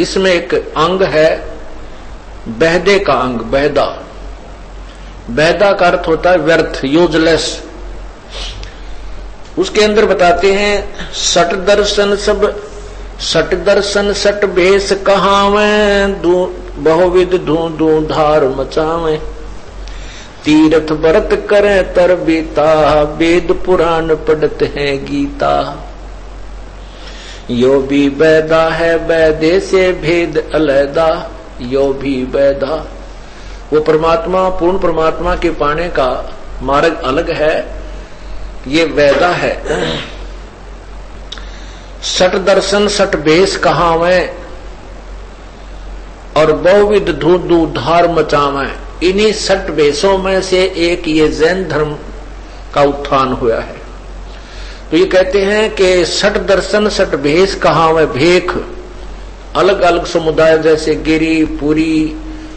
इसमें एक अंग है बहदे का अंग, बहदा। बहदा का अर्थ होता है व्यर्थ, यूजलेस। उसके अंदर बताते हैं सट दर्शन सब, सट दर्शन सट भेष कहावें, बहुविध धू धार मचावें, तीर्थ व्रत करें तर बीता, वेद पुराण पढ़ते हैं गीता। यो भी बैदा है बैदे से भेद अलैदा, यो भी बैदा। वो परमात्मा, पूर्ण परमात्मा के पाने का मार्ग अलग है, ये वैदा है। सट दर्शन सट भेष कहावें और बहुविध धू धार मचावें। इन्हीं सट भेषों में से एक ये जैन धर्म का उत्थान हुआ है। तो ये कहते हैं कि सट दर्शन सट भेष कहावें, भेख अलग अलग समुदाय जैसे गिरी, पुरी,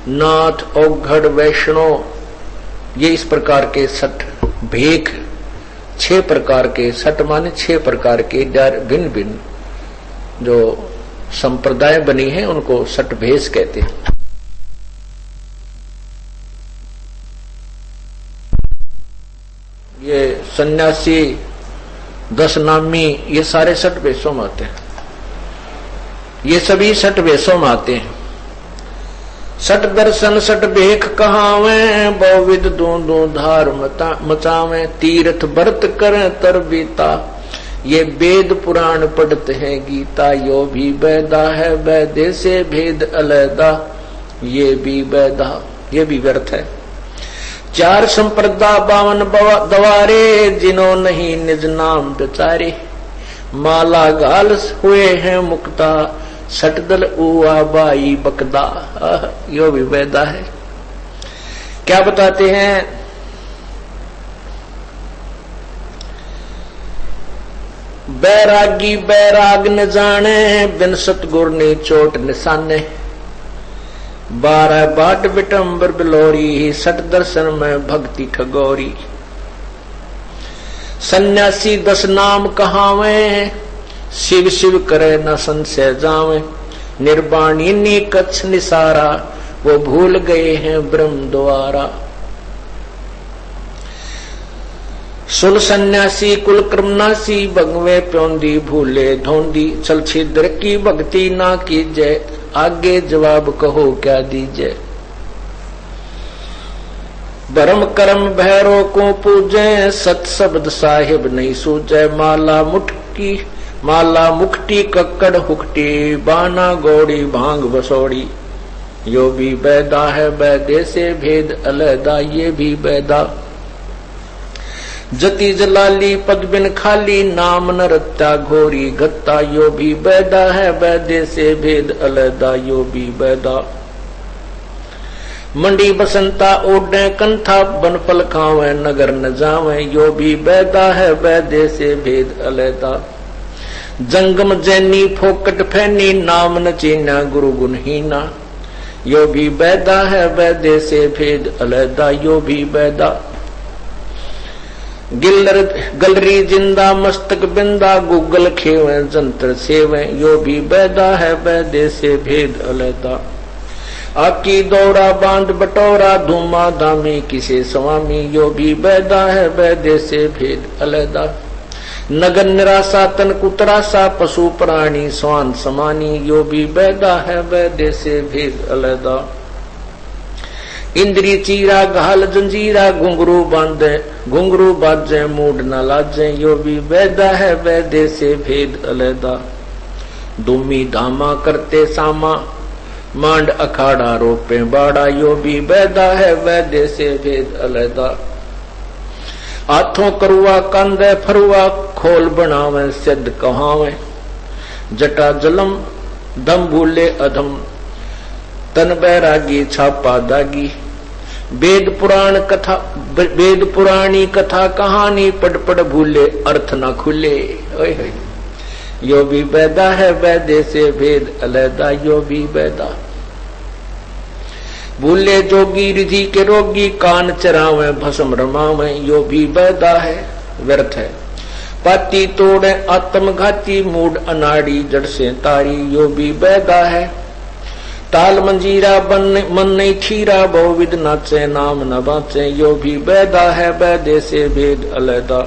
नाथ, औघड़, वैष्णव, ये इस प्रकार के सट भेख, 6 प्रकार के सट माने 6 प्रकार के भिन्न भिन्न जो संप्रदाय बनी है उनको सट भेष कहते हैं। ये सन्यासी, 10 नामी, ये सारे सट भेषों में आते हैं। ये सभी सट भेषों में आते हैं। सट दर्शन सट भेख कहावें, बहुविध दू धार मचावें, तीर्थ व्रत करें तर बीता, ये वेद पुराण पढ़ते हैं गीता। यो भी बैदा है बैदे से भेद अलैदा, ये भी बैदा, ये भी व्यर्थ है। 4 संप्रदा 52 दवारे, जिन्हों नहीं निज नाम बेचारे, माला गाल हुए हैं मुक्ता, सटदल उआ बाई बकदा। यो भी वैदा है। क्या बताते हैं? बैरागी बैराग न जाने, बिन सतगुर ने चोट निशाने, 12 बाट बिटंबर बिलोरी, सट दर्शन में भक्ति ठगोरी। सन्यासी 10 नाम कहावें, शिव शिव करे न संशय जावे, निर्वाणी नी कच्छ निसारा, वो भूल गए हैं ब्रह्म द्वारा। सुन सन्यासी कुल क्रमनासी, भगवे प्योंदी भूले धोंदी, चल छिद्र की भक्ति ना कीजे, आगे जवाब कहो क्या दीजे। भरम करम भैरो को पूजे, सत शब्द साहिब नहीं सूझे, माला मुक्ति कक्कड़ हुक्टी, बाना गौड़ी भांग बसोड़ी। यो भी बैदा है बैदे से भेद अलैदा, ये भी बैदा। जति जलाली पद बिन खाली, नाम न रत्ता घोरी गत्ता, यो भी बैदा है बैदे से भेद अलैदा, यो भी बैदा। मंडी बसंता ओढ़े कंथा, बनफल खावे नगर न जावे, यो भी बैदा है बैदे से भेद अलैदा। जंगम जैनी फोकट फैनी, नाम न चीना गुरु गुणहीना, यो भी बैदा है बैदे से भेद अलैदा, यो भी बैदा। गलरी जिंदा मस्तक बिंदा, गूगल खेवे जंत्र सेवे, यो भी बैदा है बैदे से भेद अलैदा। आकी दौड़ा बांध बटोरा, धूमा धामी किसे स्वामी, यो भी बैदा है बैदे से भेद अलैदा। नगर निराशा तन कुतरासा, पशु प्राणी स्वान समानी, यो भी बैदा है बैदे से भेद अलैदा। इंद्री चीरा घाल जंजीरा, घुंघरू बाजे मूड न लाजे, यो भी बैदा है बैदे से भेद अलैदा। दुमी धामा करते सामा, मांड अखाड़ा रोपे बाड़ा, यो भी बैदा है बैदे से भेद अलैदा। हाथों करुआ कांदे फरुआ, खोल बनावे सिद्ध कहावे, जटा जलम दम भूले अधम, तन बैरागी छापा दागी। वेद पुराणी कथा कहानी, पढ़ पढ़ भूले अर्थ न खुले। यो भी बैदा है बैदे से भेद अलैदा, यो भी बैदा। भूले जोगी रिधि के रोगी, कान चरावे भस्म रमावे, यो भी बैदा है व्यर्थ है। पाती तोड़े आत्मघाती, मूड अनाड़ी जड़ से तारी, यो भी बैदा है ताल मंजीरा मन नहीं ठीरा बहुविध नाचे नाम न बाचे यो भी बैदा है बैदे से भेद अलैदा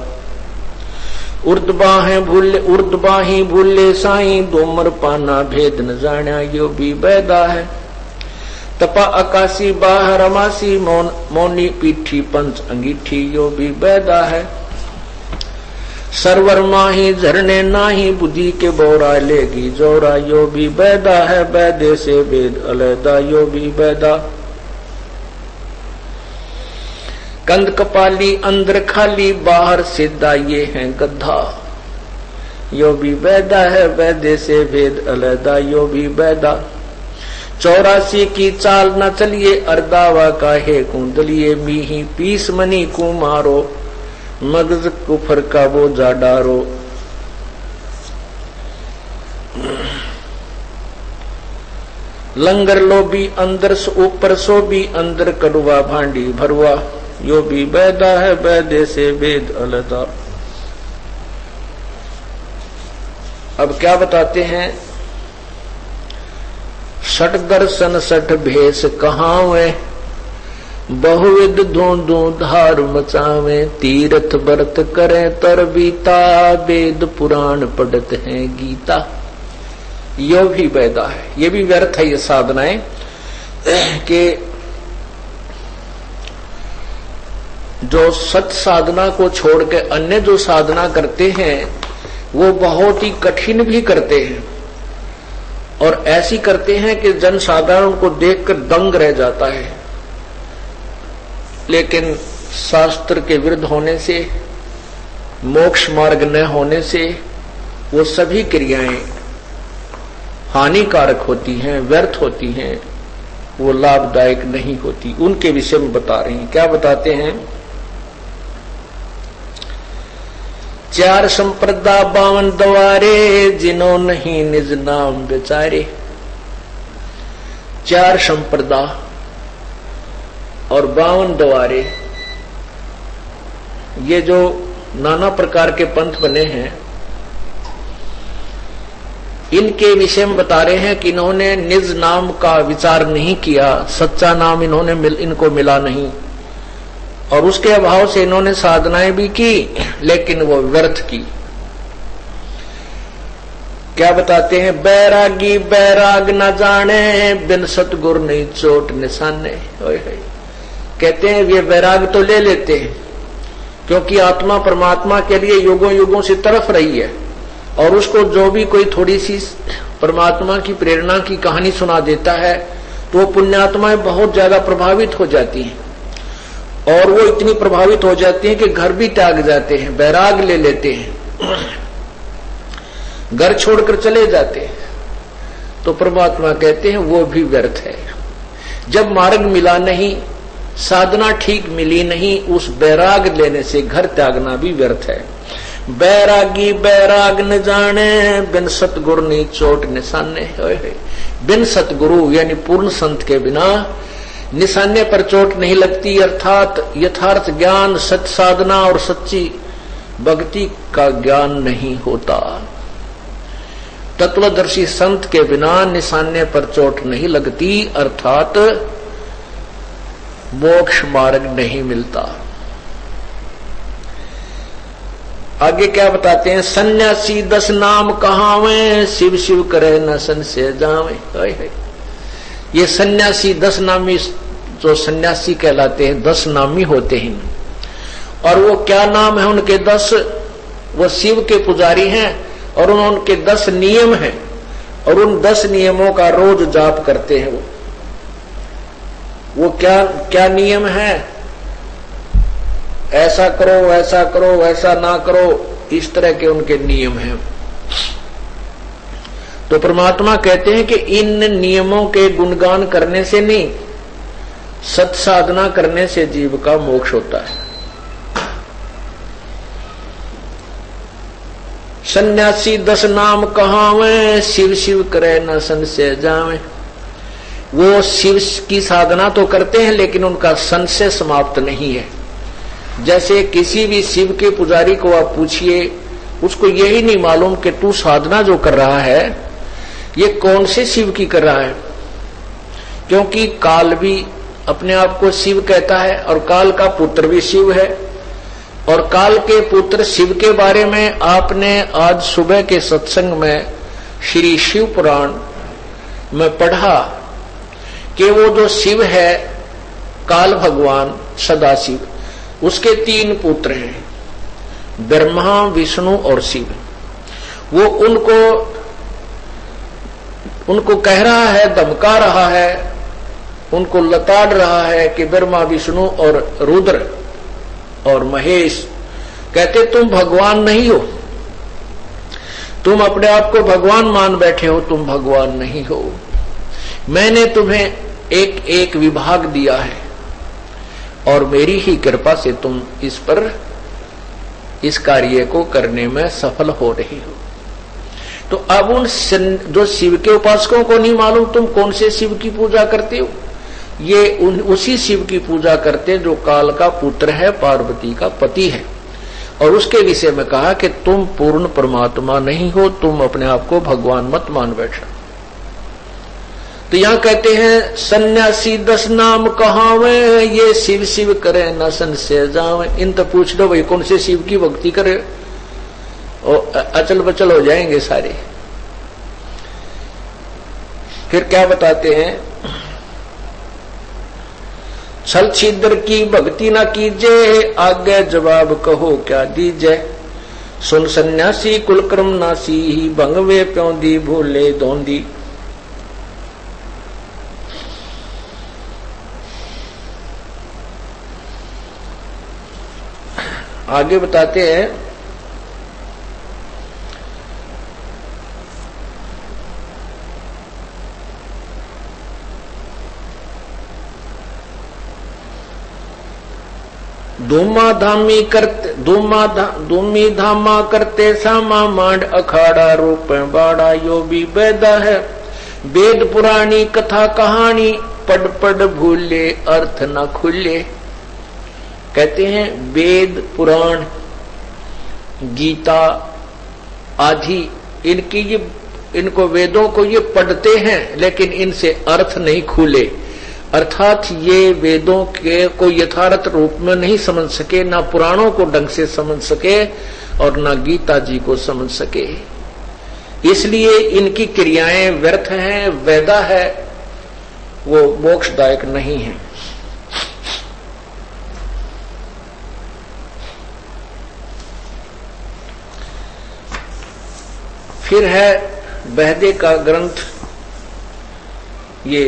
उर्दबाही भूले साई दोमर पाना भेद न जाना यो भी बैदा है तपा आकाशी बाहर अमासी मौनी पीठी पंच अंगीठी यो भी बैदा है सरवर माही झरने नाही बुद्धि के बोरा लेगी जोरा यो भी बैदा है बैदे से भेद अलैदा यो भी बैदा कंद कपाली अंदर खाली बाहर सीधा ये है गद्दा यो भी बैदा है बैदे से भेद अलैदा यो भी बैदा 84 की चाल न चलिए अर्दावा काहे कुंदलिए मीही पीस मनी को मारो मगज कुफर का वो जा डारो लंगर लो भी अंदर से ऊपर सो भी अंदर कड़वा भांडी भरवा यो भी बैदा है बैदे से भेद अलैदा। अब क्या बताते हैं? सठ दर्शन सठ भेष कहावे बहुविध धूंधू धार मचावे तीर्थ व्रत करे तर बीता वेद पुराण पढ़त है गीता यो भी बैदा है। ये भी व्यर्थ है ये साधनाएं कि जो सत साधना को छोड़ के अन्य जो साधना करते हैं वो बहुत ही कठिन भी करते हैं और ऐसी करते हैं कि जन साधारण को देखकर दंग रह जाता है, लेकिन शास्त्र के विरुद्ध होने से मोक्ष मार्ग न होने से वो सभी क्रियाएं हानिकारक होती हैं, व्यर्थ होती हैं, वो लाभदायक नहीं होती। उनके विषय में बता रही हैं। क्या बताते हैं? 4 संप्रदा 52 द्वारे जिन्हों नहीं निज नाम बेचारे। 4 संप्रदा और 52 द्वारे, ये जो नाना प्रकार के पंथ बने हैं इनके विषय में बता रहे हैं कि इन्होंने निज नाम का विचार नहीं किया, सच्चा नाम इनको मिला नहीं और उसके अभाव से इन्होंने साधनाएं भी की लेकिन वो व्यर्थ की। क्या बताते हैं? बैरागी बैराग न जाने बिन सतगुर नहीं चोट निशाने। कहते हैं ये बैराग तो ले लेते हैं क्योंकि आत्मा परमात्मा के लिए युगों युगों से तरफ रही है और उसको जो भी कोई थोड़ी सी परमात्मा की प्रेरणा की कहानी सुना देता है तो पुण्यात्माएं बहुत ज्यादा प्रभावित हो जाती हैं और वो इतनी प्रभावित हो जाती हैं कि घर भी त्याग जाते हैं, बैराग ले लेते हैं, घर छोड़कर चले जाते हैं। तो परमात्मा कहते हैं वो भी व्यर्थ है। जब मार्ग मिला नहीं, साधना ठीक मिली नहीं, उस बैराग लेने से घर त्यागना भी व्यर्थ है। बैरागी बैराग न जाने बिन सतगुरु नी चोट निशाने। बिन सतगुरु यानी पूर्ण संत के बिना निशाने पर चोट नहीं लगती, अर्थात यथार्थ ज्ञान सत साधना और सच्ची भक्ति का ज्ञान नहीं होता। तत्वदर्शी संत के बिना निशाने पर चोट नहीं लगती, अर्थात मोक्ष मार्ग नहीं मिलता। आगे क्या बताते हैं? सन्यासी 10 नाम कहावे शिव शिव करे न संशय जावे। ये सन्यासी 10 नामी जो सन्यासी कहलाते हैं 10 नामी होते हैं और वो क्या नाम है उनके 10? वो शिव के पुजारी हैं और उनके 10 नियम हैं और उन 10 नियमों का रोज जाप करते हैं। वो क्या क्या नियम है? ऐसा करो, ऐसा करो, ऐसा ना करो, इस तरह के उनके नियम हैं। तो परमात्मा कहते हैं कि इन नियमों के गुणगान करने से नहीं, सत साधना करने से जीव का मोक्ष होता है। सन्यासी 10 नाम कहावे शिव शिव करे न संशय जावे। वो शिव की साधना तो करते हैं लेकिन उनका संशय समाप्त नहीं है। जैसे किसी भी शिव के पुजारी को आप पूछिए, उसको यही नहीं मालूम कि तू साधना जो कर रहा है ये कौन से शिव की कर रहा है। क्योंकि काल भी अपने आप को शिव कहता है और काल का पुत्र भी शिव है। और काल के पुत्र शिव के बारे में आपने आज सुबह के सत्संग में श्री शिव पुराण में पढ़ा कि वो जो शिव है काल भगवान सदाशिव, उसके 3 पुत्र हैं, ब्रह्मा, विष्णु और शिव। वो उनको कह रहा है, धमका रहा है, उनको लताड़ रहा है कि ब्रह्मा, विष्णु और रुद्र और महेश कहते तुम भगवान नहीं हो, तुम अपने आप को भगवान मान बैठे हो, तुम भगवान नहीं हो। मैंने तुम्हें एक एक विभाग दिया है और मेरी ही कृपा से तुम इस कार्य को करने में सफल हो रही हो। तो अब उन जो शिव के उपासकों को नहीं मालूम तुम कौन से शिव की पूजा करते हो, ये उसी शिव की पूजा करते जो काल का पुत्र है, पार्वती का पति है। और उसके विषय में कहा कि तुम पूर्ण परमात्मा नहीं हो, तुम अपने आप को भगवान मत मान बैठना। तो यहां कहते हैं सन्यासी 10 नाम कहावे, ये शिव शिव करे न संशय जावे। इन तो पूछ दो भाई कौन से शिव की भक्ति करे, और अचल बचल हो जाएंगे सारे। फिर क्या बताते हैं, छल छिद्र की भक्ति न कीजे, आगे जवाब कहो क्या दीजे। सुन सन्यासी कुलक्रम नासी, भंगवे प्योंदी भूले धोंदी। आगे बताते हैं, धूमी धामा करते सामा मांड अखाड़ा रूप बाड़ा। यो भी वेदा है वेद पुरानी कथा कहानी, पढ़ पढ़ भूले अर्थ न खुले। कहते हैं वेद पुराण गीता आदि इनको वेदों को ये पढ़ते हैं लेकिन इनसे अर्थ नहीं खुले, अर्थात ये वेदों के को यथार्थ रूप में नहीं समझ सके, ना पुराणों को ढंग से समझ सके और ना गीता जी को समझ सके। इसलिए इनकी क्रियाएं व्यर्थ हैं, वेदा है वो मोक्षदायक नहीं है। फिर है बहदे का ग्रंथ, ये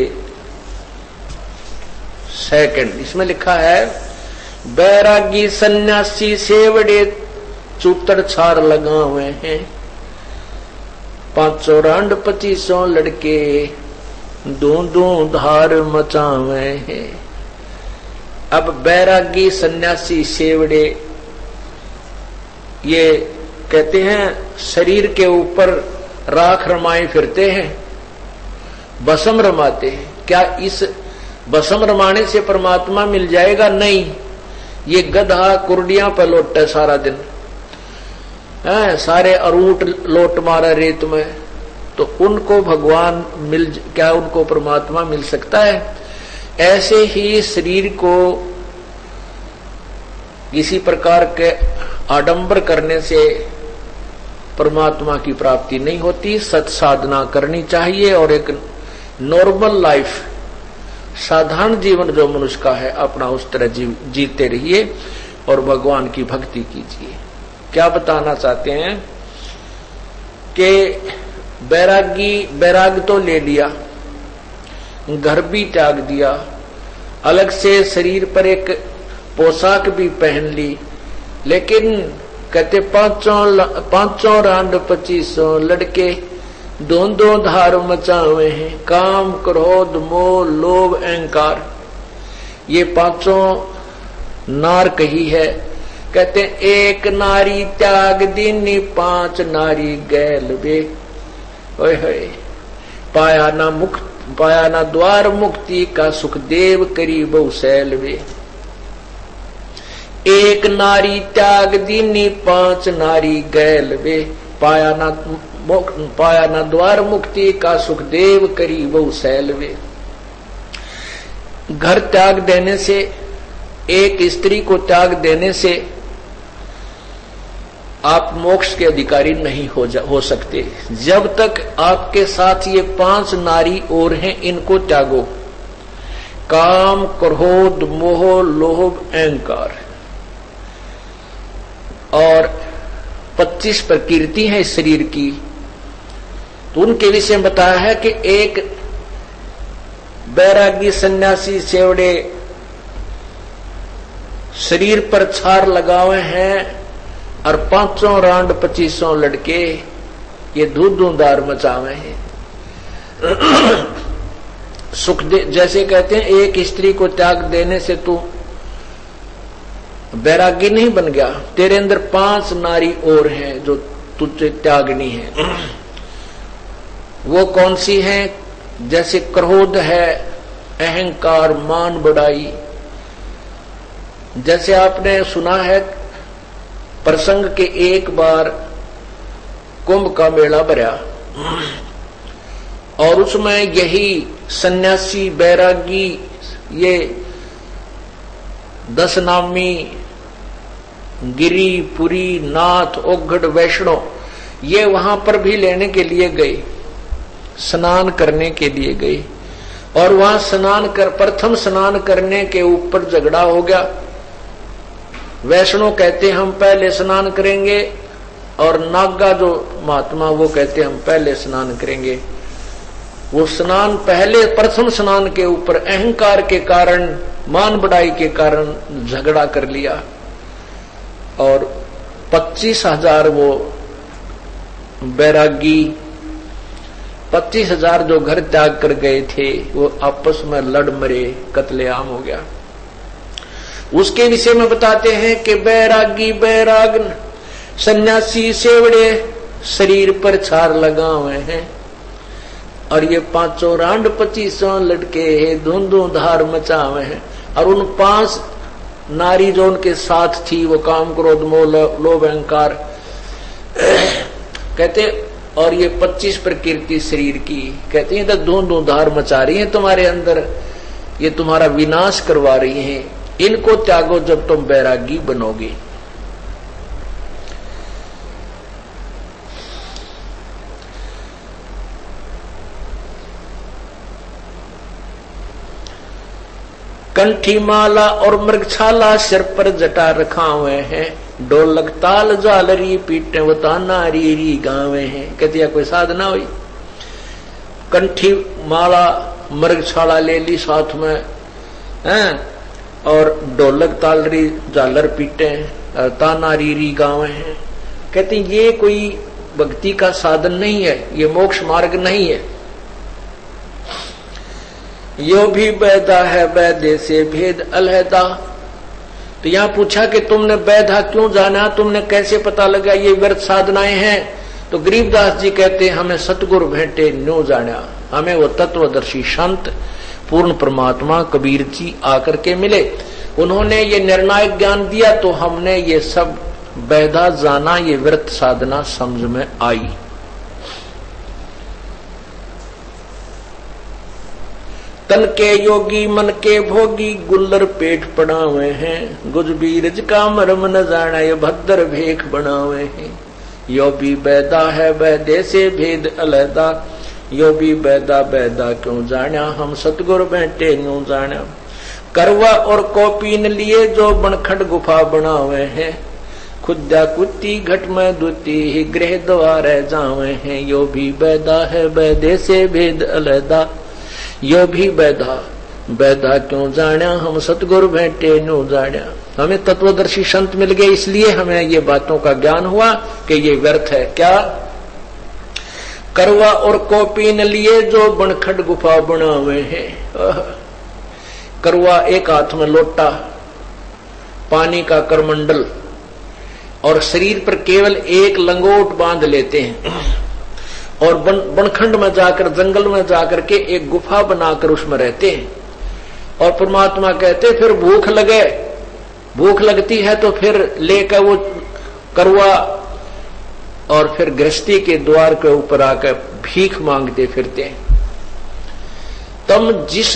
सेकंड, इसमें लिखा है बैरागी सन्यासी सेवड़े चूतड़ छार लगा हुए हैं, 500 रांड 2500 लड़के दो धार मचावे हैं। अब बैरागी सन्यासी सेवड़े ये कहते हैं शरीर के ऊपर राख रमाए फिरते हैं, बसम रमाते हैं। क्या इस बसम रमाने से परमात्मा मिल जाएगा? नहीं, ये गधा कुर्डियां पर लौटता सारा दिन, सारे अरूट लोट मारा रेत में, तो उनको भगवान क्या उनको परमात्मा मिल सकता है? ऐसे ही शरीर को किसी प्रकार के आडंबर करने से परमात्मा की प्राप्ति नहीं होती। सत साधना करनी चाहिए और एक नॉर्मल लाइफ, साधारण जीवन जो मनुष्य का है अपना उस तरह जीते रहिए और भगवान की भक्ति कीजिए। क्या बताना चाहते हैं कि बैराग तो ले लिया, घर भी त्याग दिया, अलग से शरीर पर एक पोशाक भी पहन ली, लेकिन कहते 500 रांड 2500 लड़के दो धार मचावे हैं, काम क्रोध मोह लोभ अहंकार, ये 500 नार कही है। कहते एक नारी त्याग दीनी 5 नारी गैल वे, पाया ना द्वार मुक्ति का सुखदेव करी बहुशैल वे। एक नारी त्याग दीनी 5 नारी गैल वे, पाया ना द्वार मुक्ति का सुखदेव करी बहुशैल वे। घर त्याग देने से, एक स्त्री को त्याग देने से आप मोक्ष के अधिकारी नहीं हो सकते। जब तक आपके साथ ये 5 नारी और हैं, इनको त्यागो। काम, क्रोध, मोह, लोभ, अहंकार और 25 प्रकृति है इस शरीर की। तो उनके विषय में बताया है कि एक बैरागी सन्यासी सेवड़े शरीर पर छार लगावे हैं और 5 रांड 25 लड़के ये धूधार मचावे हैं। सुख दे, जैसे कहते हैं एक स्त्री को त्याग देने से तू बैरागी नहीं बन गया, तेरे अंदर 5 नारी और हैं जो तुझे त्यागनी है। वो कौन सी हैं? जैसे क्रोध है, अहंकार, मान बढ़ाई। जैसे आपने सुना है प्रसंग के एक बार कुंभ का मेला भरा और उसमें यही सन्यासी बैरागी ये 10 नामी गिरी, पुरी, नाथ, ओघड़, वैष्णव ये वहां पर भी लेने के लिए गए, स्नान करने के लिए गए। और वहां प्रथम स्नान करने के ऊपर झगड़ा हो गया। वैष्णव कहते हम पहले स्नान करेंगे और नागा जो महात्मा वो कहते हम पहले स्नान करेंगे। वो स्नान पहले प्रथम स्नान के ऊपर अहंकार के कारण, मान बढ़ाई के कारण झगड़ा कर लिया और 25,000 वो बैरागी 25,000 जो घर त्याग कर गए थे वो आपस में लड़ मरे, कत्लेआम हो गया। उसके विषय में बताते हैं कि बैरागी बैराग सन्यासी सेवड़े शरीर पर छार लगावे हैं और ये 5 रांड 25 लड़के धुंधुधार मचावे हैं। और उन 5 नारी जो उनके साथ थी वो काम, क्रोध, मोह, लोभ, अहंकार कहते, और ये 25 प्रकृति शरीर की कहते हैं तो धुंधुधार मचा रही है तुम्हारे अंदर, ये तुम्हारा विनाश करवा रही है। इनको त्यागो जब तुम बैरागी बनोगे। कंठी माला और मृगछाला सिर पर जटा रखा हुए हैं, ढोलक ताल झालरी पीटे वो ताना री गावे हैं। कहती है कोई साधना हुई, कंठी माला मृगछाला ले ली साथ में हैं और ढोलक तालरी झालर पीटे ताना री गावे हैं। कहते ये कोई भक्ति का साधन नहीं है, ये मोक्ष मार्ग नहीं है। यो भी बैदा है बैदे से भेद अलहदा। तो यहां पूछा कि तुमने बैधा क्यों जाना, तुमने कैसे पता लगा ये व्यर्थ साधनाएं हैं? तो गरीबदास जी कहते हैं हमें सतगुरु भेंटे न्यू जाना, हमें वो तत्वदर्शी संत पूर्ण परमात्मा कबीर जी आकर के मिले, उन्होंने ये निर्णायक ज्ञान दिया तो हमने ये सब बैधा जाना, ये व्यर्थ साधना समझ में आई। तन के योगी मन के भोगी गुल्लर पेट पड़ावे हैं, गुजबीरज का मरम न जाना ये भद्र भेख बनावे हैं। यो भी बैदा है बैदे से भेद अलहदा, यो भी बैदा बैदा क्यों जाना, हम सतगुरु बैठे न्यू जाना। करवा और कॉपीन लिए जो बनखंड गुफा बनावे हैं, खुदा कुत्ती घट में दुती ही गृह द्वार जावे हैं। यो भी बैदा है बैदे से भेद अलहदा, यो भी बैधा बैधा क्यों जाना, हम सतगुरु बैठे न्यू जाना। हमें तत्वदर्शी संत मिल गए इसलिए हमें ये बातों का ज्ञान हुआ कि ये व्यर्थ है। क्या? करवा और कॉपी न लिए जो बनखंड गुफा बनावे हैं। करवा एक हाथ में लोटा, पानी का करमंडल और शरीर पर केवल एक लंगोट बांध लेते हैं और बनखंड में जाकर, जंगल में जाकर के एक गुफा बनाकर उसमें रहते हैं। और परमात्मा कहते फिर भूख लगे, भूख लगती है तो फिर लेकर वो करवा और फिर गृहस्थी के द्वार के ऊपर आकर भीख मांगते फिरते हैं। तो हम जिस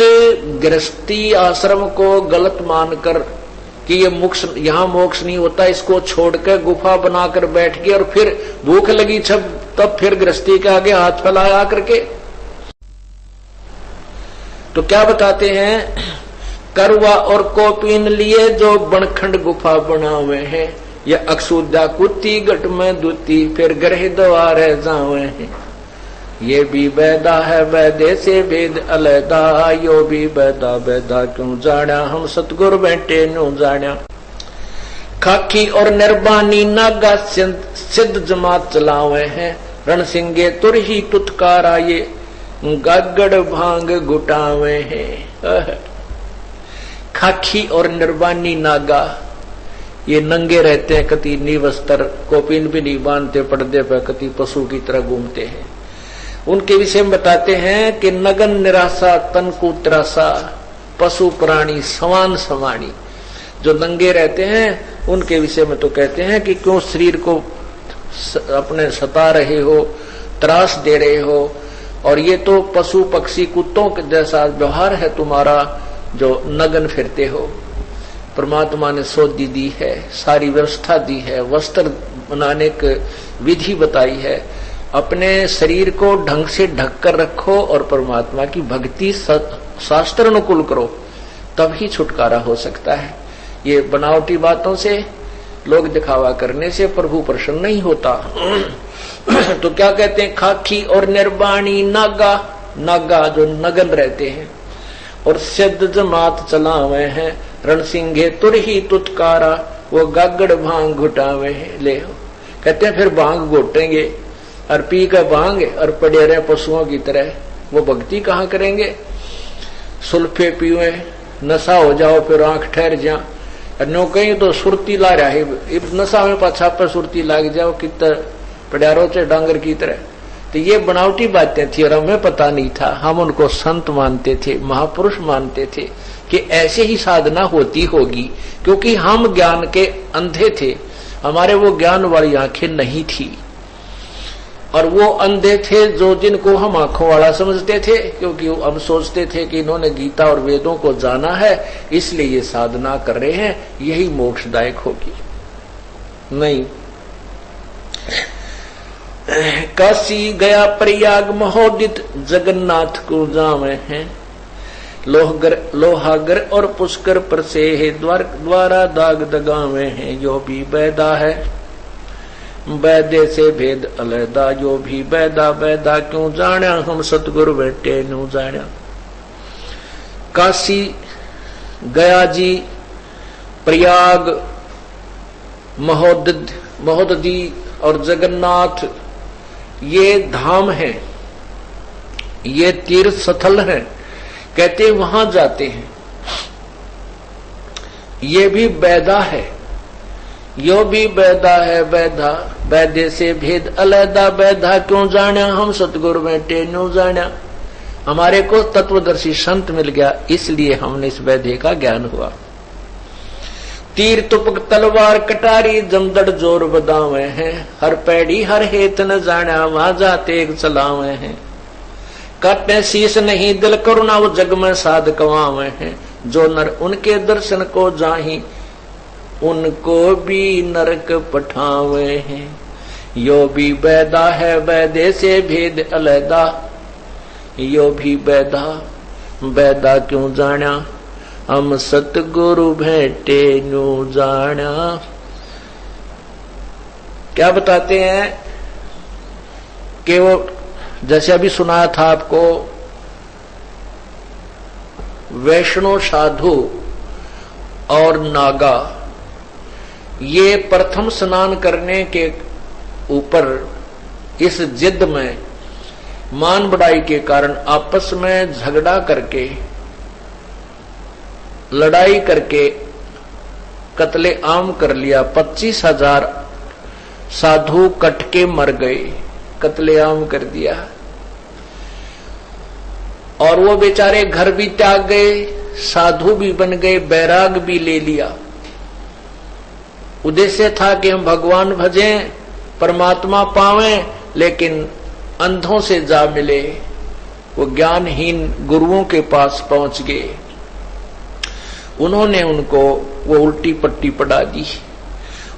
गृहस्थी आश्रम को गलत मानकर कि ये मोक्ष, यहाँ मोक्ष नहीं होता, इसको छोड़कर गुफा बनाकर बैठ गए और फिर भूख लगी तब फिर गृहस्थी के आगे हाथ फैलाया करके, तो क्या बताते हैं, करवा और कोपीन लिए जो बनखंड गुफा बना हुए हैं, ये अक्षुदा कुत्ती गट में दूती फिर ग्रह द्वार जावे हैं। ये भी बैदा है वैदे से भेद अलैदा, यो भी बैदा बैदा क्यों जाना, हम सतगुरु बैठे नो जाना। खाकी और निर्बानी नागा सिद्ध जमात चलावे हैं, रण सिंगे तुर ही तुतकारा ये गागड़ भांग गुटावे हैं। खाकी और निर्बानी नागा ये नंगे रहते हैं, कति निवस्त्र, कोपिन भी नहीं बांधते, पर्दे पर कति पशु की तरह घूमते हैं। उनके विषय में बताते हैं कि नगन निराशा तन को त्रासा, पशु प्राणी समान समानी, जो नंगे रहते हैं उनके विषय में तो कहते हैं कि क्यों शरीर को अपने सता रहे हो, त्रास दे रहे हो, और ये तो पशु पक्षी कुत्तों के जैसा व्यवहार है तुम्हारा जो नगन फिरते हो। परमात्मा ने सोधी दी है, सारी व्यवस्था दी है, वस्त्र बनाने की विधि बताई है, अपने शरीर को ढंग से ढक कर रखो और परमात्मा की भक्ति शास्त्र अनुकूल करो, तब ही छुटकारा हो सकता है। ये बनावटी बातों से, लोग दिखावा करने से प्रभु प्रसन्न नहीं होता। तो क्या कहते हैं, खाकी और निर्बाणी नागा, नागा जो नगन रहते हैं, और सिद्ध जमात चलावे हैं, रण सिंघे तुर ही तुतकारा वो गागड़ भांग घुटावे हैं। ले कहते हैं फिर भांग घोटेंगे और पी कर भांग और पड़े रहे पशुओं की तरह, वो भक्ति कहाँ करेंगे। सुल्फे पीवे, नशा हो जाओ, फिर आंख ठहर जा, नो कहीं तो सुरती ला रहा है, नशा में पाछा पर सुरती लाग जाओ कितना पड़ियारों से डांगर की तरह। तो ये बनावटी बातें थी और हमें पता नहीं था, हम उनको संत मानते थे, महापुरुष मानते थे कि ऐसे ही साधना होती होगी, क्योंकि हम ज्ञान के अंधे थे, हमारे वो ज्ञान वाली आंखें नहीं थी, और वो अंधे थे जो जिनको हम आंखों वाला समझते थे, क्योंकि हम सोचते थे कि इन्होंने गीता और वेदों को जाना है इसलिए ये साधना कर रहे हैं, यही मोक्षदायक होगी। नहीं, काशी गया प्रयाग महोदित जगन्नाथ को जावे हैं, लोहागर और पुष्कर पर से द्वारा दाग दगावे हैं। यो भी बैदा है बैदे से भेद अलैदा, यो भी बैदा बैदा क्यों जाना, हम सतगुरु बैठे नु जाना। काशी गया जी, प्रयाग, महोदधी और जगन्नाथ ये धाम हैं, ये तीर्थ स्थल हैं, कहते वहां जाते हैं। ये भी बैदा है, यो भी बैदा है बैदा, बैदे से भेद अलैदा, बैदा क्यों जाना, हम सतगुरु बैठे नु जाना। हमारे को तत्वदर्शी संत मिल गया, इसलिए हमने इस बैदे का ज्ञान हुआ। तीर तुपक तलवार कटारी जमदड़ जोर बदावे हैं, हर पैड़ी हर हेत न जाना, वहां जाते एक चलावे हैं। काटे शीश नहीं दिल करुणा, वो जग में साध कवावे हैं। जो नर उनके दर्शन को जाही, उनको भी नरक पठावे हैं। यो भी बैदा है बैदे से भेद अलैदा, यो भी बैदा बैदा क्यों जाना, हम सतगुरु भेंटे नु जाना। क्या बताते हैं कि वो जैसे अभी सुनाया था आपको, वैष्णव साधु और नागा ये प्रथम स्नान करने के ऊपर इस जिद में मान बढ़ाई के कारण आपस में झगड़ा करके, लड़ाई करके कत्ले आम कर लिया। 25,000 साधु कट के मर गए, कत्ले आम कर दिया। और वो बेचारे घर भी त्याग गए, साधु भी बन गए, बैराग भी ले लिया। उद्देश्य था कि हम भगवान भजें, परमात्मा पावें, लेकिन अंधों से जा मिले, वो ज्ञानहीन गुरुओं के पास पहुंच गए। उन्होंने उनको वो उल्टी पट्टी पढ़ा दी।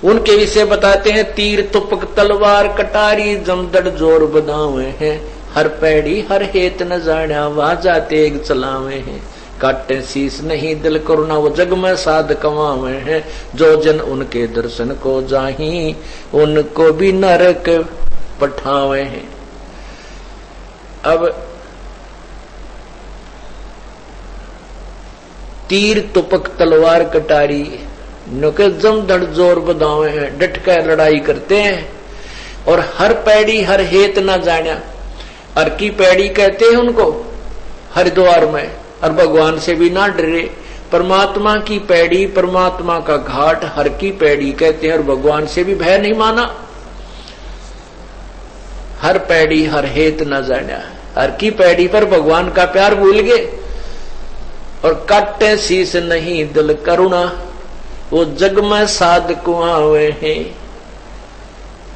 उनके विषय बताते हैं, तीर तुपक तलवार कटारी जमदड़ जोर बदावे हैं, हर पैड़ी हर हेत न जाना वाजा तेग चलावे हैं, काटे शीस नहीं दिल करुणा वो जग में साध कमावे हैं, जो जन उनके दर्शन को जाही उनको भी नरक पठावे हैं। अब तीर तुपक तलवार कटारी नुके जमदड़ जोर बदावे हैं, डट कर लड़ाई करते हैं। और हर पैड़ी हर हेत न जाना, हर की पैड़ी कहते हैं उनको हरिद्वार में, और भगवान से भी ना डरे। परमात्मा की पैड़ी, परमात्मा का घाट हर की पैड़ी कहते हैं, और भगवान से भी भय नहीं माना। हर पैड़ी हर हेत न जाना, हर की पैड़ी पर भगवान का प्यार भूल गए। और काटे शीस नहीं दिल करुणा वो जग में साधक आवे हैं,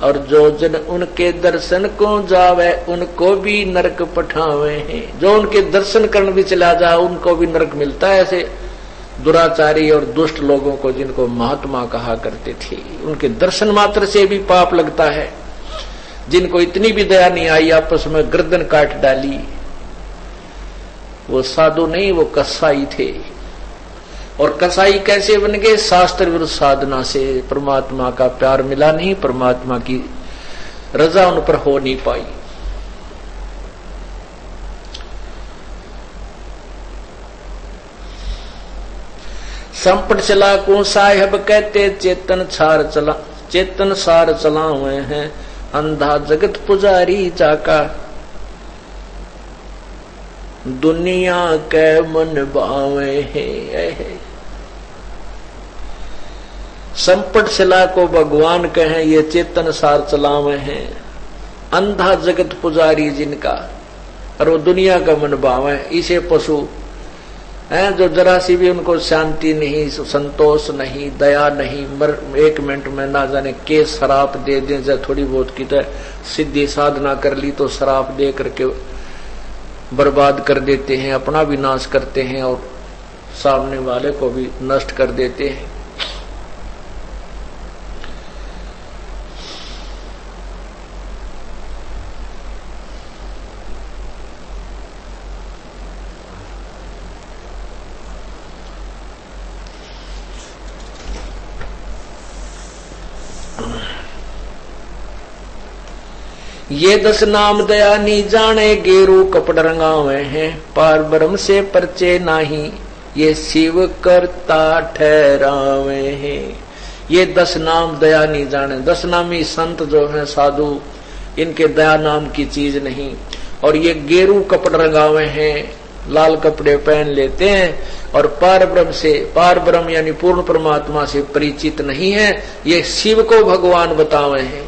और जो जन उनके दर्शन को जावे उनको भी नरक पठावे हैं। जो उनके दर्शन करने भी चला जाए उनको भी नरक मिलता है। ऐसे दुराचारी और दुष्ट लोगों को जिनको महात्मा कहा करते थे, उनके दर्शन मात्र से भी पाप लगता है। जिनको इतनी भी दया नहीं आई, आपस में गर्दन काट डाली, वो साधु नहीं, वो कसाई थे। और कसाई कैसे बन गए? शास्त्र विरुद्ध साधना से। परमात्मा का प्यार मिला नहीं, परमात्मा की रजा उन पर हो नहीं पाई। संपट चला को साहेब कहते चेतन सार चलावे हैं, अंधा जगत पुजारी जाका दुनिया के मन भावे है। संपट शिला को भगवान कहें, ये चेतन सार चलावे हैं, अंधा जगत पुजारी जिनका, और वो दुनिया का मन भावे। इसे पशु हैं जो जरा सी भी उनको शांति नहीं, संतोष नहीं, दया नहीं, एक मिनट में ना जाने के शराप दे दें, जब थोड़ी बहुत की तो सिद्धि साधना कर ली तो शराप दे करके बर्बाद कर देते हैं, अपना भी नाश करते हैं और सामने वाले को भी नष्ट कर देते हैं। ये 10 नाम दया नी जाने, गेरू कपड़ रंगावे हैं, पार ब्रह्म से परचे नाही, ये शिव करता ठहरावे हैं। ये 10 नाम दया नी जाने, 10 नामी संत जो हैं साधु, इनके दया नाम की चीज नहीं। और ये गेरू कपड़ रंगावे हैं, लाल कपड़े पहन लेते हैं, और पार ब्रह्म से, पार ब्रह्म यानी पूर्ण परमात्मा से परिचित नहीं है। ये शिव को भगवान बतावे हैं,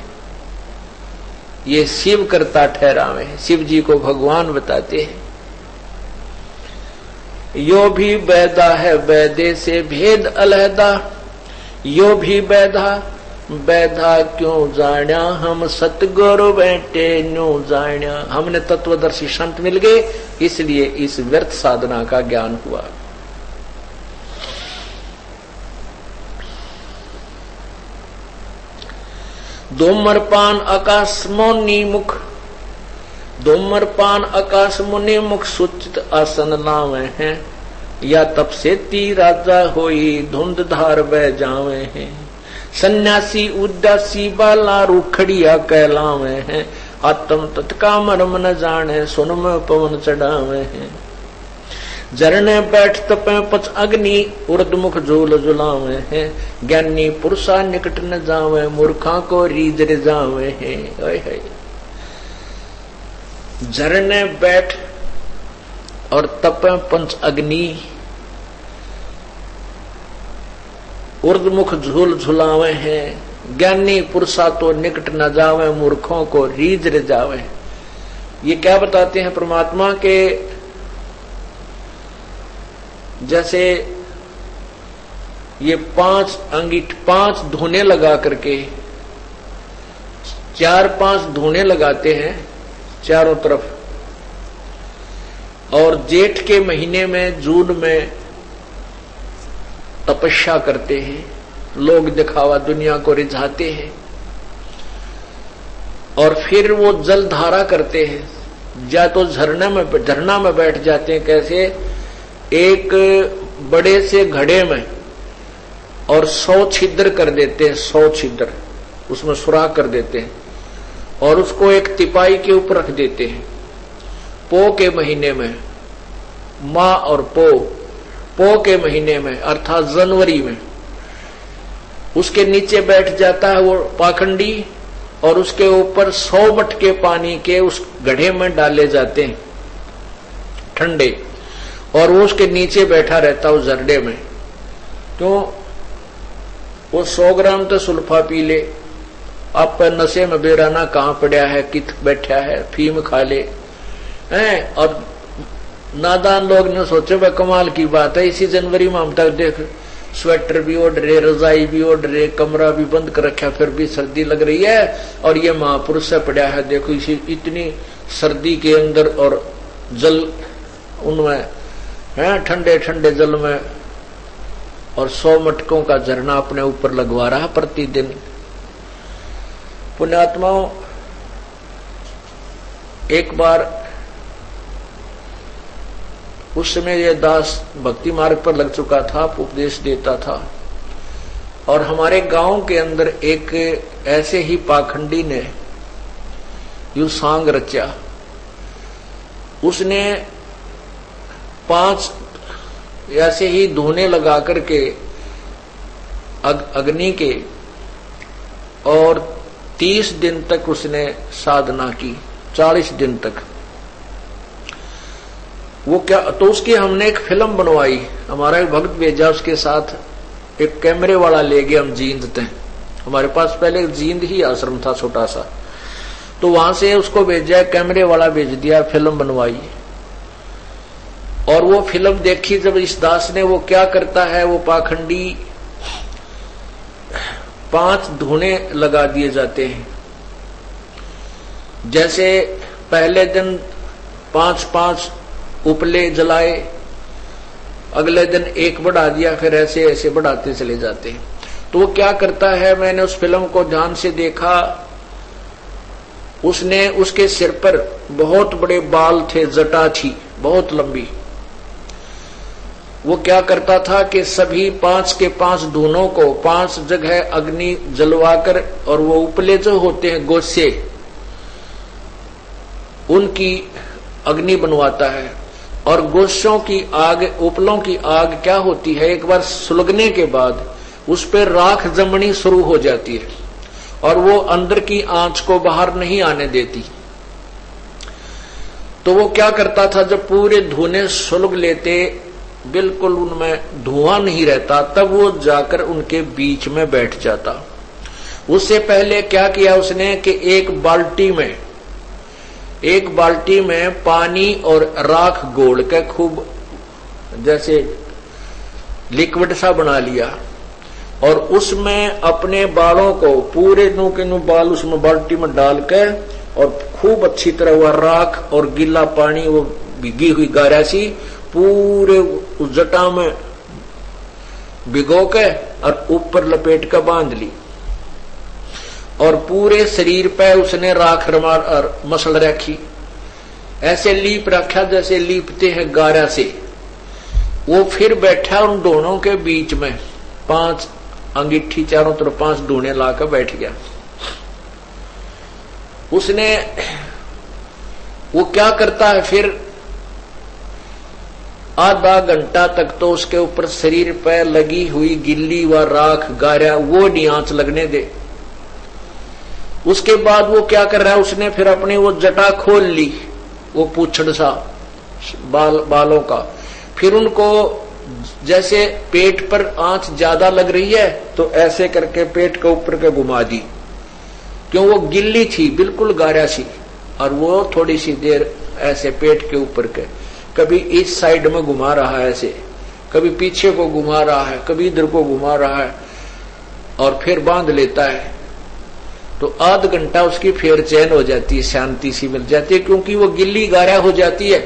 ये शिव करता ठहरावे हैं, शिव जी को भगवान बताते हैं। यो भी बैदा है बैदे से भेद अलहदा, यो भी बैधा बैधा क्यों जाण्या, हम सतगुरु बैठे न्यू जाण्या। हमने तत्वदर्शी संत मिल गए, इसलिए इस व्यर्थ साधना का ज्ञान हुआ। धूम्रपान आकाश मुनि मुख, धूम्रपान आकाश मुनि मुख, सुचित आसन लावे हैं, या तप से ती राजा होई धुंध धार बह जावे हैं। सन्यासी उदासी बाला रूखड़िया कहलावे हैं, आत्म तत्का मर्म न जाने सुन में पवन चढ़ावे हैं। झरने बैठ तपे पच अग्नि, उर्दमुख झूल झुलावे हैं, ज्ञानी पुरुषा निकट न जावे, मूर्खा को रीझ रिझावे हैं। झरने बैठ और तपे पंच अग्नि, उर्दमुख झूल झुलावे हैं, ज्ञानी पुरुषा तो निकट न जावे, मूर्खों को रीझ रिझावे। ये क्या बताते हैं? परमात्मा के जैसे ये 5 अंगीठ 5 धोने लगा करके 4-5 धोने लगाते हैं चारों तरफ, और जेठ के महीने में जून में तपस्या करते हैं, लोग दिखावा दुनिया को रिझाते हैं, और फिर वो जल धारा करते हैं, या तो झरना में बैठ जाते हैं। कैसे? एक बड़े से घड़े में और 100 छिद्र कर देते हैं, 100 छिद्र उसमें सुराख कर देते हैं, और उसको एक तिपाई के ऊपर रख देते हैं। पो के महीने में, माँ और पो के महीने में अर्थात जनवरी में, उसके नीचे बैठ जाता है वो पाखंडी, और उसके ऊपर 100 मटके पानी के उस गड्ढे में डाले जाते हैं ठंडे, और वो उसके नीचे बैठा रहता है उस जरडे में। क्यों? वो 100 ग्राम तो सुल्फा पी ले, आप पर नशे में बेराना कहाँ पड़ा है, कित बैठा है, फीम खा ले हैं। और नादान लोग ने सोचे भाई कमाल की बात है, इसी जनवरी में हम तक देख स्वेटर भी ओढ़ रहे, रजाई भी ओढ़ रहे, कमरा भी बंद कर रखा, फिर भी सर्दी लग रही है, और ये महापुरुष से पड़ा है देखो इसी इतनी सर्दी के अंदर, और जल उनमें है ठंडे ठंडे जल में, और 100 मटकों का झरना अपने ऊपर लगवा रहा प्रतिदिन। पुण्यात्माओं, एक बार उस समय ये दास भक्ति मार्ग पर लग चुका था, उपदेश देता था, और हमारे गांव के अंदर एक ऐसे ही पाखंडी ने यू सांग रचा। उसने 5 ऐसे ही धोने लगा करके अग्नि के, और 30 दिन तक उसने साधना की, 40 दिन तक। वो क्या, तो उसकी हमने एक फिल्म बनवाई, हमारा एक भक्त भेजा, उसके साथ एक कैमरे वाला ले गए हम जींद थे। हमारे पास पहले जींद ही आश्रम था छोटा सा, तो वहां से उसको भेजा, कैमरे वाला भेज दिया, फिल्म बनवाई। और वो फिल्म देखी जब इस दास ने, वो क्या करता है, वो पाखंडी 5 धुने लगा दिए जाते हैं। जैसे पहले दिन 5-5 उपले जलाए, अगले दिन 1 बढ़ा दिया, फिर ऐसे ऐसे बढ़ाते चले जाते हैं। तो वो क्या करता है, मैंने उस फिल्म को ध्यान से देखा, उसने उसके सिर पर बहुत बड़े बाल थे, जटा थी बहुत लंबी। वो क्या करता था कि सभी 5 के 5 धुनों को 5 जगह अग्नि जलवाकर, और वो उपले जो होते हैं गोसे, उनकी अग्नि बनवाता है। और गोशों की आग, उपलों की आग क्या होती है, एक बार सुलगने के बाद उस पर राख जमनी शुरू हो जाती है, और वो अंदर की आंच को बाहर नहीं आने देती। तो वो क्या करता था, जब पूरे धुने सुलग लेते, बिल्कुल उनमें धुआं नहीं रहता, तब वो जाकर उनके बीच में बैठ जाता। उससे पहले क्या किया उसने कि एक बाल्टी में पानी और राख घोल के खूब जैसे लिक्विड सा बना लिया, और उसमें अपने बालों को पूरे नू के नू बाल उसमें बाल्टी में डाल के, और खूब अच्छी तरह वह राख और गीला पानी, वो भिगी हुई गारा सी पूरे उस जटा में भिगो के और ऊपर लपेट कर बांध ली, और पूरे शरीर पे उसने राख मसल रखी, ऐसे लीप रखा जैसे लीपते हैं गारा से। वो फिर बैठा उन दोनों के बीच में, 5 अंगीठी चारों तरफ 5 धूने लाकर बैठ गया। उसने वो क्या करता है, फिर आधा घंटा तक तो उसके ऊपर शरीर पे लगी हुई गिल्ली व राख गारा वो नहीं आंच लगने दे। उसके बाद वो क्या कर रहा है, उसने फिर अपनी वो जटा खोल ली, वो पूछड़ सा बालों का, फिर उनको जैसे पेट पर आंच ज्यादा लग रही है तो ऐसे करके पेट के ऊपर के घुमा दी, क्यों वो गिल्ली थी बिल्कुल गारा सी, और वो थोड़ी सी देर ऐसे पेट के ऊपर के, कभी इस साइड में घुमा रहा है ऐसे, कभी पीछे को घुमा रहा है, कभी इधर को घुमा रहा है, और फिर बांध लेता है। तो आध घंटा उसकी फिर चैन हो जाती है, शांति सी मिल जाती है, क्योंकि वो गिल्ली गारा हो जाती है,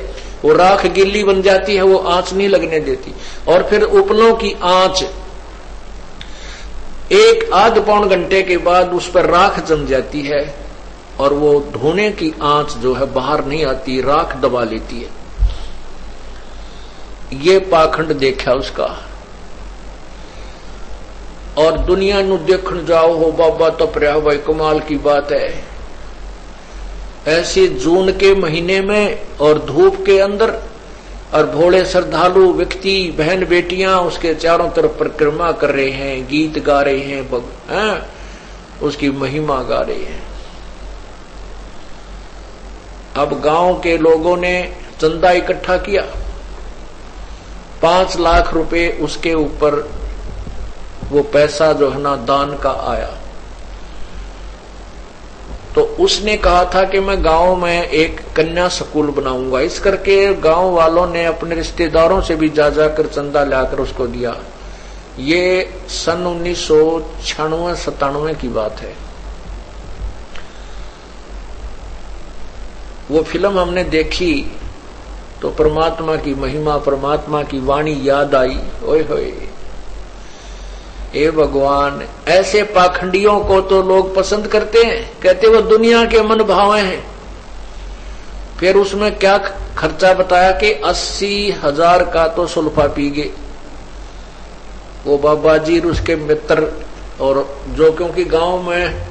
वो राख गिल्ली बन जाती है, वो आंच नहीं लगने देती। और फिर उपलों की आंच 1 पौन घंटे के बाद उस पर राख जम जाती है और वो धोने की आंच जो है बाहर नहीं आती, राख दबा लेती है। ये पाखंड देखा उसका। और दुनिया नु देखण जाओ हो बाबा तप रहा भाई, कमाल की बात है। ऐसे जून के महीने में और धूप के अंदर और भोले श्रद्धालु व्यक्ति बहन बेटियां उसके चारों तरफ परिक्रमा कर रहे हैं, गीत गा रहे हैं, उसकी महिमा गा रहे हैं। अब गांव के लोगों ने चंदा इकट्ठा किया, 5 लाख रुपए उसके ऊपर वो पैसा जो है ना दान का आया। तो उसने कहा था कि मैं गांव में एक कन्या स्कूल बनाऊंगा। इस करके गांव वालों ने अपने रिश्तेदारों से भी जा जाकर चंदा लाकर उसको दिया। ये सन 1996-97 की बात है। वो फिल्म हमने देखी तो परमात्मा की महिमा, परमात्मा की वाणी याद आई। ओए होए, ए भगवान, ऐसे पाखंडियों को तो लोग पसंद करते हैं, कहते वो दुनिया के मन भावे हैं। फिर उसमें क्या खर्चा बताया कि 80,000 का तो सुल्फा पी गए वो बाबा जी उसके मित्र। और जो क्योंकि गांव में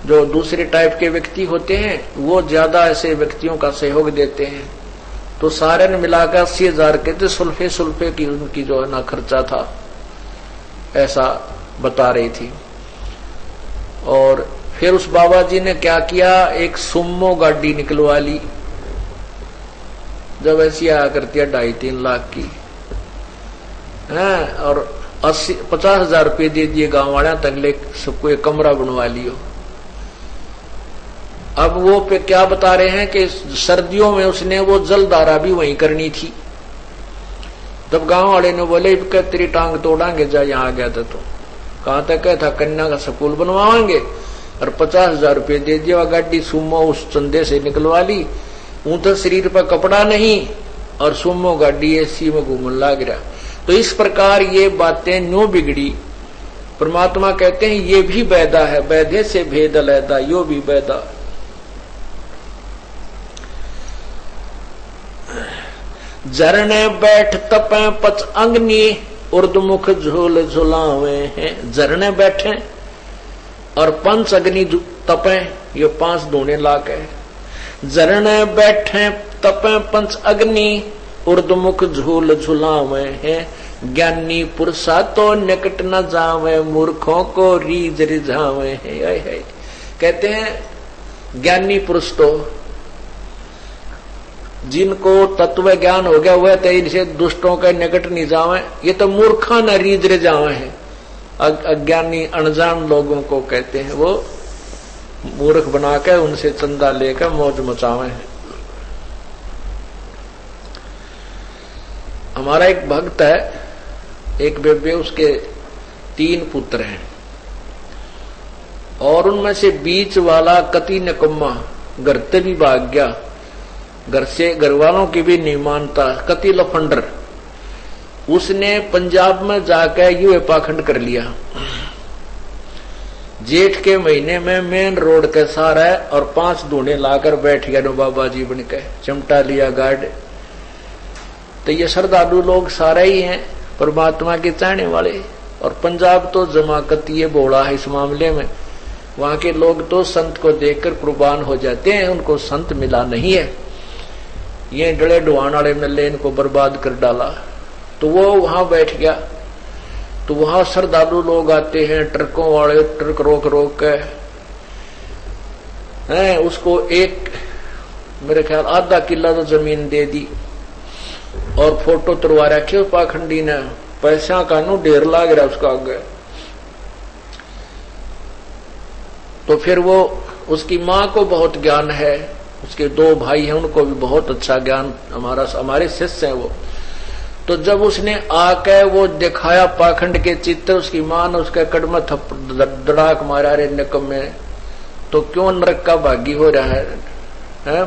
जो दूसरे टाइप के व्यक्ति होते हैं वो ज्यादा ऐसे व्यक्तियों का सहयोग देते हैं, तो सारे ने मिलाकर 80,000 के थे सुल्फे की उनकी जो है ना खर्चा था, ऐसा बता रही थी। और फिर उस बाबा जी ने क्या किया, एक सुमो गाड़ी निकलवा ली। जब ऐसी आया करती है 2.5-3 लाख की है, और 50,000 रुपये दे दिए गांव वाले तक, सबको एक कमरा बनवा लियो। अब वो पे क्या बता रहे हैं कि सर्दियों में उसने वो जलधारा भी वहीं करनी थी। तब गांव वाले ने बोले तेरी टांग तोड़ांगे, जा यहाँ आ गया था तो कहाँ तक था, कन्या का स्कूल बनवाएंगे। और 50,000 रुपये दे दिया, गाड़ी सुमो उस चंदे से निकलवा ली। ऊं तो शरीर पर कपड़ा नहीं और सुमो गाड़ी एसी में घूमने लग रहा। तो इस प्रकार ये बातें न्यों बिगड़ी। परमात्मा कहते हैं ये भी बैदा है, बैधे से भेद अलैदा, यो भी बैदा। झरने बैठ तपे 5 अंगनी, उर्दमुख झूल झुलावे हैं। झरने बैठे और 5 अग्नि तपे, ये 5 धोने लाक है। झरने बैठे तपे 5 अग्नि, उर्दमुख झूल झुलावे हैं। ज्ञानी पुरुषा तो निकट न जावे, मूर्खों को रीझ रिझावे हैं। कहते हैं ज्ञानी पुरुष तो जिनको तत्व ज्ञान हो गया वह तेज से दुष्टों के निकट नहीं जावे, ये तो मूर्खा न रीझ रिझावे हैं। अज्ञानी अनजान लोगों को कहते हैं वो मूर्ख बनाकर उनसे चंदा लेकर मौज मचावे हैं। हमारा एक भक्त है, एक बेबे, उसके 3 पुत्र हैं और उनमें से बीच वाला कति निकम्मा, घर से भी भाग गया, घर से घर वालों की भी नहीं मानता, कति लफंडर। उसने पंजाब में जाकर युवे पाखंड कर लिया। जेठ के महीने में मेन रोड के सारा है और 5 धूने लाकर बैठ गया नो बाबा जी बन के, चिमटा लिया गार्ड। तो ये श्रद्धालु लोग सारे ही हैं परमात्मा के चाहने वाले। और पंजाब तो जमाकती ये बोला है इस मामले में, वहां के लोग तो संत को देखकर कुर्बान हो जाते हैं, उनको संत मिला नहीं है। ये डले डुआन वाले मिले इनको बर्बाद कर डाला। तो वो वहां बैठ गया। तो वहां श्रद्धालु लोग आते हैं, ट्रकों वाले ट्रक रोक रोक के हैं, उसको एक मेरे ख्याल आधा किला तो जमीन दे दी और फोटो तुरवा रखे उस पाखंडी ने। पैसा का नो ढेर लाग रहा उसका आगे। तो फिर वो, उसकी माँ को बहुत ज्ञान है, उसके 2 भाई हैं उनको भी बहुत अच्छा ज्ञान, हमारे शिष्य हैं वो। तो जब उसने आके वो दिखाया पाखंड के चित्र, उसकी मां ने उसके कड़ में धड़ाक मारा, रे निकम में तो क्यों नरक का भागी हो रहा है?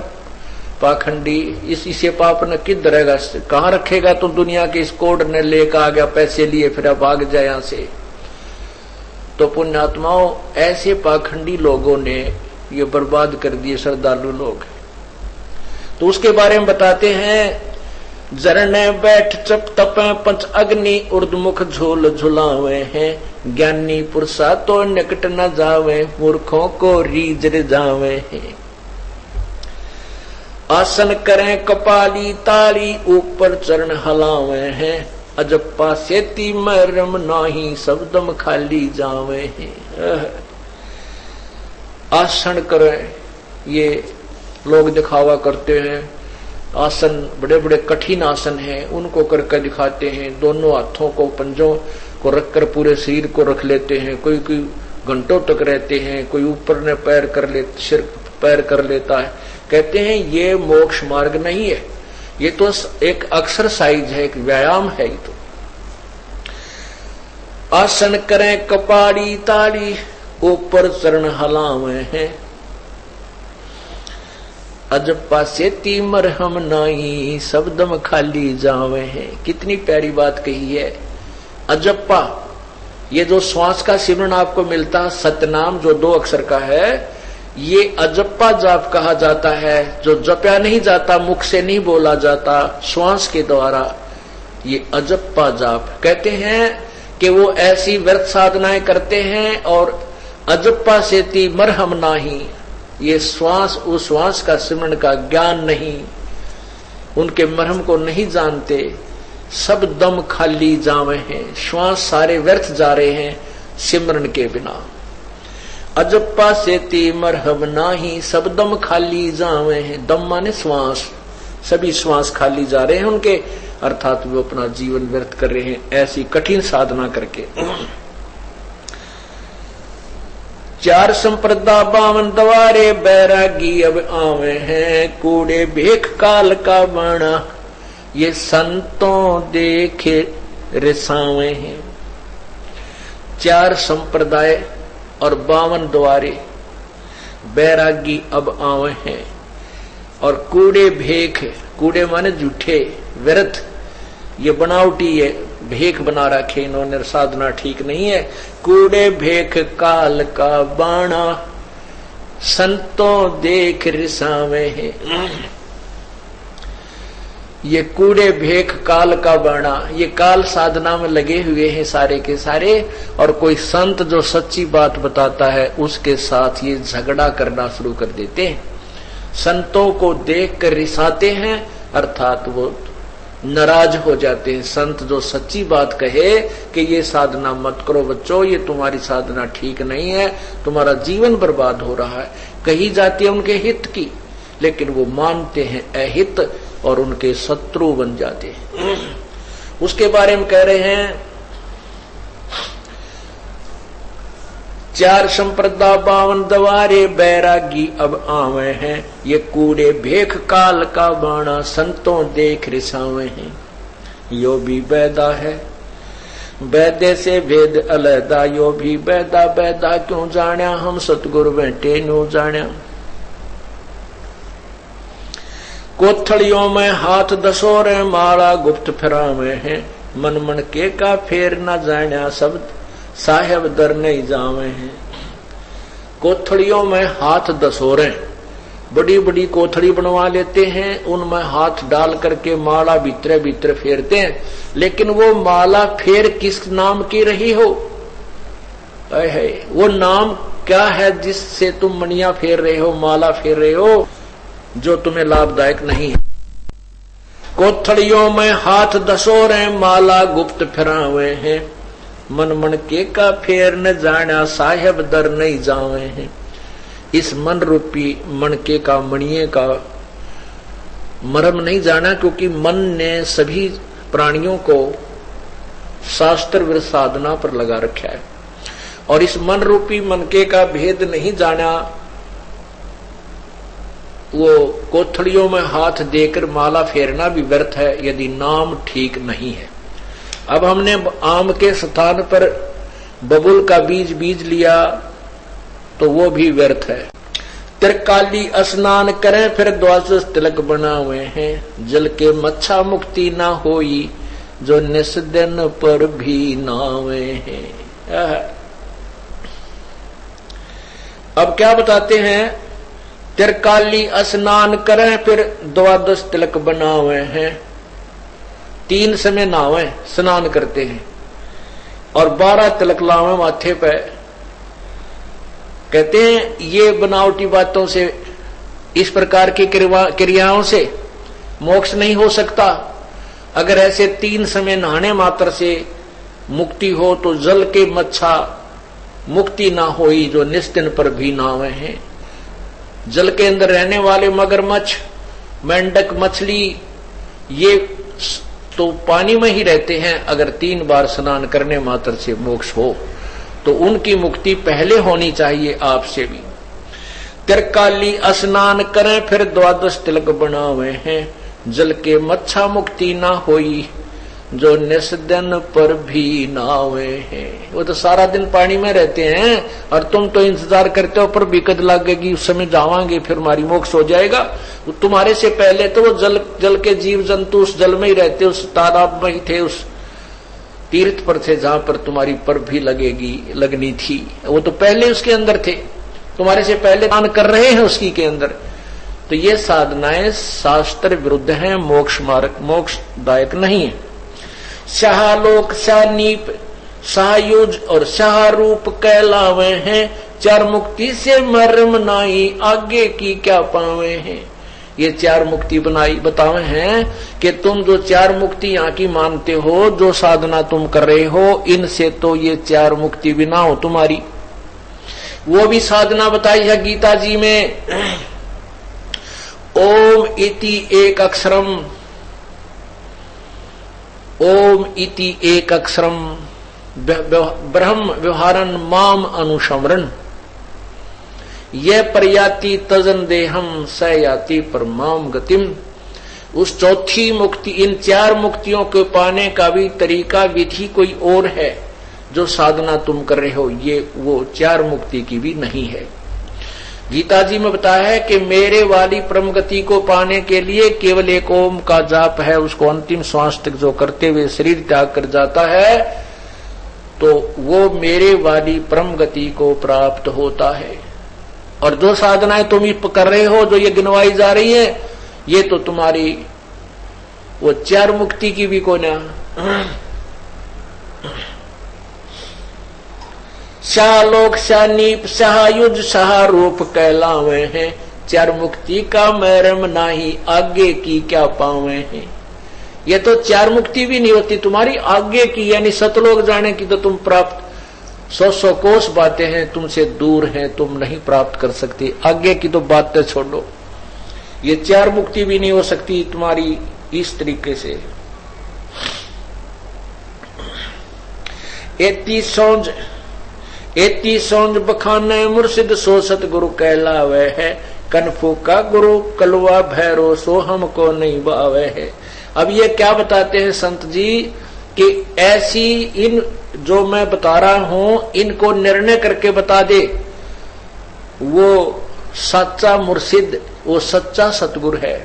पाखंडी इसे पाप न किधर रहेगा, कहाँ रखेगा? तो दुनिया के इस कोड ने लेकर आ गया, पैसे लिए फिर भाग जाए यहां से। तो पुण्यात्माओं, ऐसे पाखंडी लोगों ने ये बर्बाद कर दिए श्रद्धालु लोग। तो उसके बारे में बताते हैं, जरने बैठ चप तपे पंच अग्नि उर्दमुख झोल झुलावे हैं, ज्ञानी पुरुषा तो निकट न जावे, मूर्खों को रीझ जावे हैं। आसन करें कपाली ताली ऊपर चरण हलावे हैं, अजप्पा सेती मरम नाही शब्दम खाली जावे हैं। आसन करें, ये लोग दिखावा करते हैं। आसन बड़े बड़े कठिन आसन हैं, उनको करके दिखाते हैं। दोनों हाथों को पंजों को रखकर पूरे शरीर को रख लेते हैं। कोई कोई घंटों तक रहते हैं, कोई ऊपर ने पैर कर ले, सिर पैर कर लेता है। कहते हैं ये मोक्ष मार्ग नहीं है, ये तो एक एक्सरसाइज है, एक व्यायाम है। ये तो आसन करें कपाड़ी ताली ऊपर चरण हलावे हैं, अजप्पा सेती मरहम नाई शब्दम खाली जावे हैं। कितनी प्यारी बात कही है। अजप्पा, ये जो श्वास का सिमरन आपको मिलता, सतनाम जो 2 अक्षर का है, ये अजप्पा जाप कहा जाता है, जो जपया नहीं जाता, मुख से नहीं बोला जाता, श्वास के द्वारा। ये अजप्पा जाप कहते हैं कि वो ऐसी व्यर्थ साधनाएं करते हैं। और अजप्पा सेती मरहम नाही, ये श्वास उस श्वास का सिमरन का ज्ञान नहीं, उनके मरहम को नहीं जानते। सब दम खाली जावे हैं, श्वास सारे व्यर्थ जा रहे हैं सिमरन के बिना। अजप्पा सेती मरहम नाही सब दम खाली जावे हैं। दम माने श्वास, सभी श्वास खाली जा रहे हैं उनके, अर्थात वो अपना जीवन व्यर्थ कर रहे हैं ऐसी कठिन साधना करके। 4 संप्रदा 52 द्वारे बैरागी अब आवे हैं, कूड़े भेख काल का बाणा ये संतों देखे रिसावे हैं। 4 संप्रदाय और 52 द्वारे बैरागी अब आवे हैं, और कूड़े भेख, कूड़े माने झूठे व्यर्थ, ये बनावटी है, भेख बना रखे इन्होंने, साधना ठीक नहीं है। कूड़े भेख काल का बाणा संतों देख रिसावे हैं। ये कूड़े भेख काल का बाणा, ये काल साधना में लगे हुए हैं सारे के सारे, और कोई संत जो सच्ची बात बताता है उसके साथ ये झगड़ा करना शुरू कर देते हैं। संतों को देख कर रिसाते हैं, अर्थात वो नाराज हो जाते हैं। संत जो सच्ची बात कहे कि ये साधना मत करो बच्चों, ये तुम्हारी साधना ठीक नहीं है, तुम्हारा जीवन बर्बाद हो रहा है, कही जाती है उनके हित की, लेकिन वो मानते हैं अहित और उनके शत्रु बन जाते हैं। उसके बारे में कह रहे हैं 4 संप्रदा 52 द्वारे बैरागी अब आवे हैं, ये कूड़े भेख काल का बाणा संतों देख रिसावे हैं। यो भी बैदा है बैदे से भेद अलहदा, यो भी बैदा बैदा क्यों जाण्या, हम सतगुरु बैठे न्यू जाण्या। कोथड़ियों में हाथ दसोरे माला गुप्त फिरावे हैं, मन मन के का फेर न जाण्या, सब साहेब दर नहीं जावे हैं। कोथड़ियों में हाथ दसोरे, बड़ी बड़ी कोथड़ी बनवा लेते हैं, उनमें हाथ डाल करके माला भीतर भीतर फेरते हैं, लेकिन वो माला फेर किस नाम की रही हो, वो नाम क्या है जिससे तुम मणिया फेर रहे हो, माला फेर रहे हो, जो तुम्हें लाभदायक नहीं है। कोथड़ियों में हाथ दसोरे माला गुप्त फिरावे हैं, मन मन के का फेर न जाना, साहेब दर नहीं जावे हैं। इस मन रूपी मनके का, मणिये का मरम नहीं जाना, क्योंकि मन ने सभी प्राणियों को शास्त्र विरुद्ध साधना पर लगा रखा है, और इस मन रूपी मनके का भेद नहीं जाना, वो कोथड़ियों में हाथ देकर माला फेरना भी व्यर्थ है यदि नाम ठीक नहीं है। अब हमने आम के स्थान पर बबुल का बीज बीज लिया तो वो भी व्यर्थ है। त्रिकाली स्नान करें फिर द्वादश तिलक बनावे हैं, जल के मच्छा मुक्ति ना होई जो निस दिन पर भी नावे हैं। अब क्या बताते हैं, त्रिकाली स्नान करें फिर द्वादश तिलक बनावे हैं, 3 समय नहावे स्नान करते हैं और 12 तिलक लावे माथे पे। कहते हैं ये बनावटी बातों से, इस प्रकार की क्रियाओं से मोक्ष नहीं हो सकता। अगर ऐसे 3 समय नहाने मात्र से मुक्ति हो तो जल के मच्छा मुक्ति ना होई जो निस्तिन पर भी नावे हैं। जल के अंदर रहने वाले मगरमच्छ, मेंढक, मछली ये तो पानी में ही रहते हैं। अगर 3 बार स्नान करने मात्र से मोक्ष हो तो उनकी मुक्ति पहले होनी चाहिए आपसे भी। त्रिकाली स्नान करें फिर द्वादश तिलक बनावे हैं, जल के मच्छा मुक्ति ना होई जो निस दिन पर भी नावे हैं। वो तो सारा दिन पानी में रहते हैं और तुम तो इंतजार करते हो पर भी कद लगेगी, उस समय जावांगे फिर हमारी मोक्ष हो जाएगा। तुम्हारे से पहले तो वो जल के जीव जंतु उस जल में ही रहते, उस तालाब में ही थे, उस तीर्थ पर थे जहां पर तुम्हारी पर भी लगनी थी। वो तो पहले उसके अंदर थे, तुम्हारे से पहले दान कर रहे हैं उसकी के अंदर। तो ये साधनाएं शास्त्र विरुद्ध हैं, मोक्ष मार्ग मोक्षदायक नहीं है। शाहलोक, शानीप, शाहयुज और शाहरूप कहलावे हैं, 4 मुक्ति से मर्म नाई आगे की क्या पावे हैं। ये 4 मुक्ति बतावे हैं कि तुम जो 4 मुक्ति यहाँ की मानते हो, जो साधना तुम कर रहे हो, इनसे तो ये 4 मुक्ति भी ना हो तुम्हारी। वो भी साधना बताई है गीता जी में। ओम इति एक अक्षरम, ओम इति एक अक्षरम ब्रह्म व्यवहारन माम अनुशमरन, यह प्रयाति तजन देहम स याति परमाम गतिम। उस चौथी मुक्ति, इन 4 मुक्तियों को पाने का भी तरीका विधि कोई और है जो साधना तुम कर रहे हो, ये वो 4 मुक्ति की भी नहीं है। गीता जी में बताया है कि मेरे वाली परम गति को पाने के लिए केवल एक ओम का जाप है। उसको अंतिम श्वास तक जो करते हुए शरीर त्याग कर जाता है तो वो मेरे वाली परम गति को प्राप्त होता है। और जो साधनाएं तुम कर रहे हो, जो ये गिनवाई जा रही है, ये तो तुम्हारी वो 4 मुक्ति की भी को ना। शाहलोक, शानीप, शाहयुज, शाहरूप कहलावे हैं, 4 मुक्ति का मरम नाही आगे की क्या पावे हैं। ये तो 4 मुक्ति भी नहीं होती तुम्हारी, आगे की यानी सतलोक जाने की तो तुम प्राप्त 100 कोस बातें हैं तुमसे दूर हैं, तुम नहीं प्राप्त कर सकती। आगे की तो बातें छोड़ो, ये 4 मुक्ति भी नहीं हो सकती तुम्हारी इस तरीके से। एती सौंज बखाने मुर्शिद सो सतगुरु कहलावे है, कनफू का गुरु कलवा भैरो सो हमको नहीं बावे है। अब ये क्या बताते हैं संत जी कि ऐसी इन जो मैं बता रहा हूं इनको निर्णय करके बता दे वो सच्चा मुर्शिद, वो सच्चा सतगुरु है।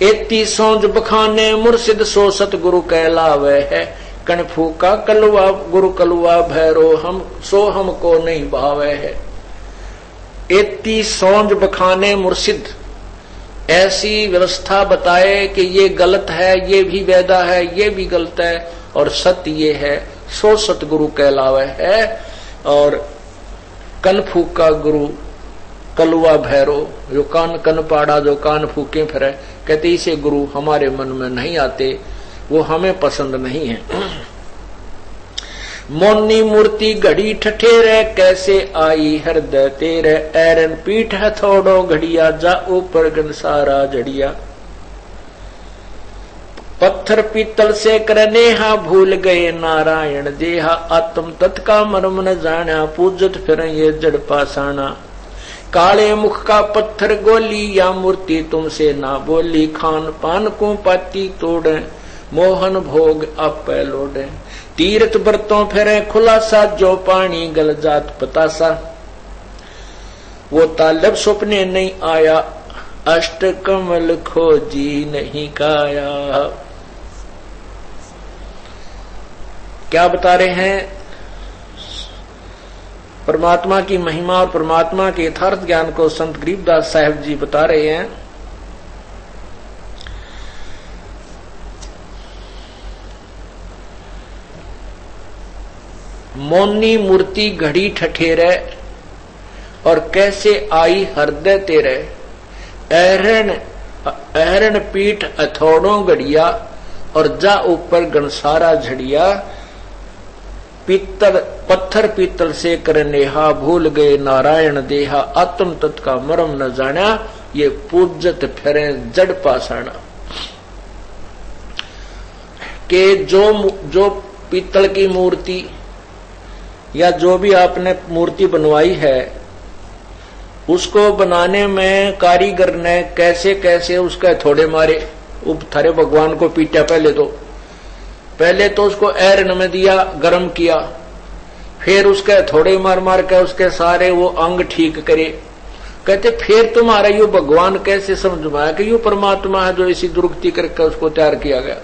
एती सौंज बखाने मुर्शिद सो सतगुरु कहलावे है, कनफू का कलवा गुरु कलवा भैरो हम सो हमको नहीं भावे है। एती सौंज बखाने मुर्शिद, ऐसी व्यवस्था बताए कि ये गलत है, ये भी वैदा है, ये भी गलत है और सत्य ये है, सो सतगुरु कहलावे है। और कनफू का गुरु कलवा भैरो, जो कन पाड़ा जो कान फूके फिरे, कहते इसे गुरु हमारे मन में नहीं आते, वो हमें पसंद नहीं है। मोनी मूर्ति घड़ी ठठेरे कैसे आई हृदय तेरे, ऐरन पीठ हथौड़ो घड़िया जा ऊपर गंसारा जड़िया। पत्थर पीतल से करनेहा भूल गए नारायण देहा, आत्म तत्का मर्म न जाना पूजत फिर ये जड़ पासाना। काले मुख का पत्थर गोली या मूर्ति तुमसे ना बोली, खान पान को पाती तोड़े मोहन भोग आप लौटे। तीर्थ बरतों फिरे खुलासा जो पानी गल जात पतासा, वो तालब सपने नहीं आया, अष्ट कमल खोजी नहीं काया। क्या बता रहे हैं? परमात्मा की महिमा और परमात्मा के यथार्थ ज्ञान को संत गरीबदास साहब जी बता रहे हैं। मौनी मूर्ति घड़ी ठठेरे और कैसे आई हृदय तेरे, अहरण पीठ अथोड़ों गड़िया और जा ऊपर गणसारा झड़िया, पीतल पत्थर पीतल से करनेहा, भूल गए नारायण देहा, आत्म तत्व का मरम न जाना, ये पूजत फिरे जड़ पासाना। के जो पीतल की मूर्ति या जो भी आपने मूर्ति बनवाई है, उसको बनाने में कारीगर ने कैसे कैसे उसके थोड़े मारे, थारे भगवान को पीटा। पहले तो उसको ऐरन में दिया, गर्म किया, फिर उसके थोड़े मार मार के उसके सारे वो अंग ठीक करे। कहते फिर तुम्हारा यू भगवान कैसे समझ में आया कि यू परमात्मा है जो इसी दुर्गति करके उसको तैयार किया गया।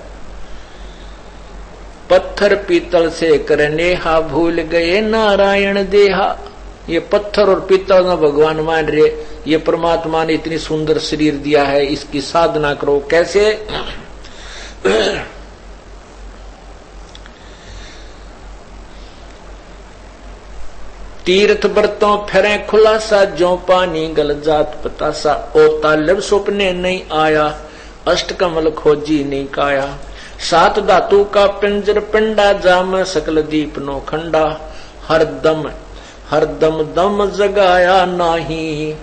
पत्थर पीतल से करनेहा, भूल गए नारायण देहा। ये पत्थर और पीतल ना भगवान मान रहे, ये परमात्मा ने इतनी सुंदर शरीर दिया है, इसकी साधना करो। कैसे? तीर्थ बरतों फिरे खुलासा, जो पानी गल जात पतासा। ओ तालब सपने नहीं आया, अष्ट कमल खोजी नहीं काया। सात धातु का पिंजर पिंडा, जाम सकल दीप नो खंडा। हरदम दम जगाया नाही,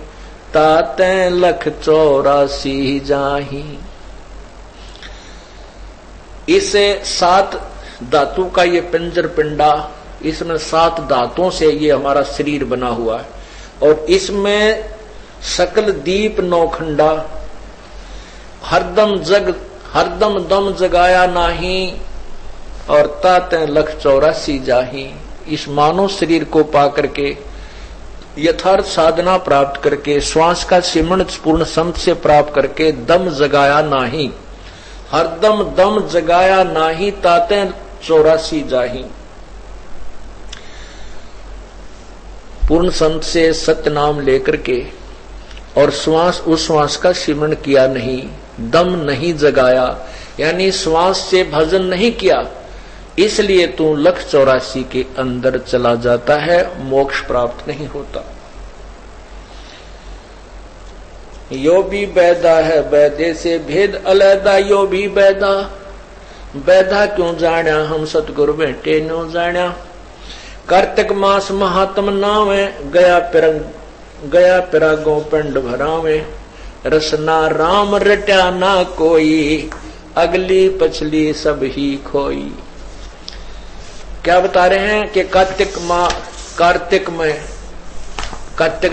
ताते लख 84 जाही। इसे 7 धातु का ये पिंजर पिंडा, इसमें 7 धातुओं से ये हमारा शरीर बना हुआ है, और इसमें सकल दीप नौखंडा। हरदम दम जगाया नाही, और ताते लख 84 जाही। इस मानव शरीर को पाकर के, यथार्थ साधना प्राप्त करके, श्वास का सिमरण पूर्ण संत से प्राप्त करके, दम जगाया नाही, हरदम दम जगाया नाही, ताते 84 जाही। पूर्ण संत से सत्य नाम लेकर के और उस श्वास का सिमरण किया नहीं, दम नहीं जगाया, यानी श्वास से भजन नहीं किया, इसलिए तू लख 84 के अंदर चला जाता है, मोक्ष प्राप्त नहीं होता। यो भी बैदा है बैदे से भेद अलैदा, यो भी बैदा क्यों जाना, हम सतगुरु बैठे नो जाना। कार्तिक मास महात्म नावे, गया पिरागो पिंड भरावे। रसना राम रट्या ना कोई, अगली पछली सब ही खोई। क्या बता रहे हैं कि कार्तिक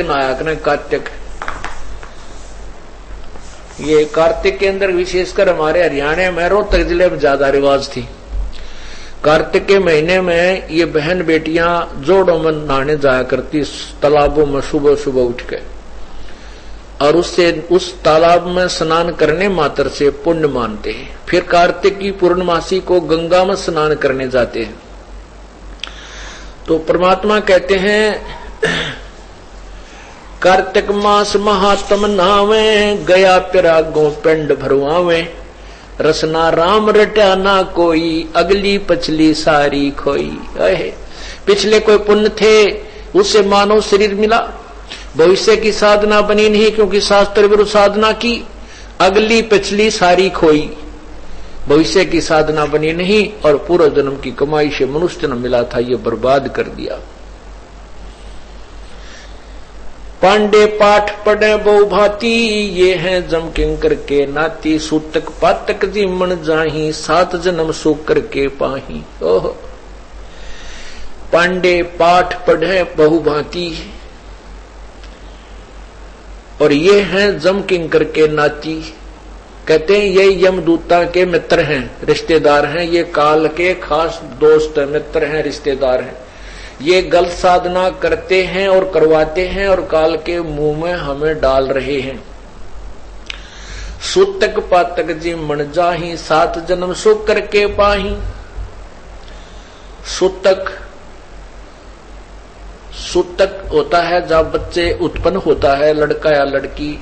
नायक ने कार्तिक, ये कार्तिक के अंदर विशेषकर हमारे हरियाणा में रोहतक जिले में ज्यादा रिवाज थी। कार्तिक के महीने में ये बहन बेटियां जोड़ों में नहाने जाया करती तालाबों में सुबह सुबह उठ के, और उस तालाब में स्नान करने मात्र से पुण्य मानते हैं। फिर कार्तिक की पूर्णमासी को गंगा में स्नान करने जाते हैं। तो परमात्मा कहते हैं कार्तिक मास महात्म नावे, गया पिरागो पिंड भरवावे। रसना राम रट्या ना कोई, अगली पछली सारी खोई। पिछले कोई पुण्य थे, उससे मानव शरीर मिला, भविष्य की साधना बनी नहीं क्योंकि शास्त्र विरुद्ध साधना की, अगली पिछली सारी खोई। भविष्य की साधना बनी नहीं और पूर्व जन्म की कमाई से मनुष्य जन्म मिला था, ये बर्बाद कर दिया। पांडे पाठ पढ़े बहु भांति, ये हैं जम किंकर के नाती। सूतक पातक जीवन जाही, 7 जन्म सुख करके पाही। ओह, पांडे पाठ पढ़े बहु भांति, और ये हैं जम किंकर के नाती। कहते हैं ये यमदूता के मित्र हैं, रिश्तेदार हैं, ये काल के खास दोस्त मित्र हैं, रिश्तेदार हैं। ये गलत साधना करते हैं और करवाते हैं और काल के मुंह में हमें डाल रहे हैं। सूतक पातक जी मन जाही, 7 जन्म सुख करके पाही। सूतक होता है जब बच्चे उत्पन्न होता है, लड़का या लड़की,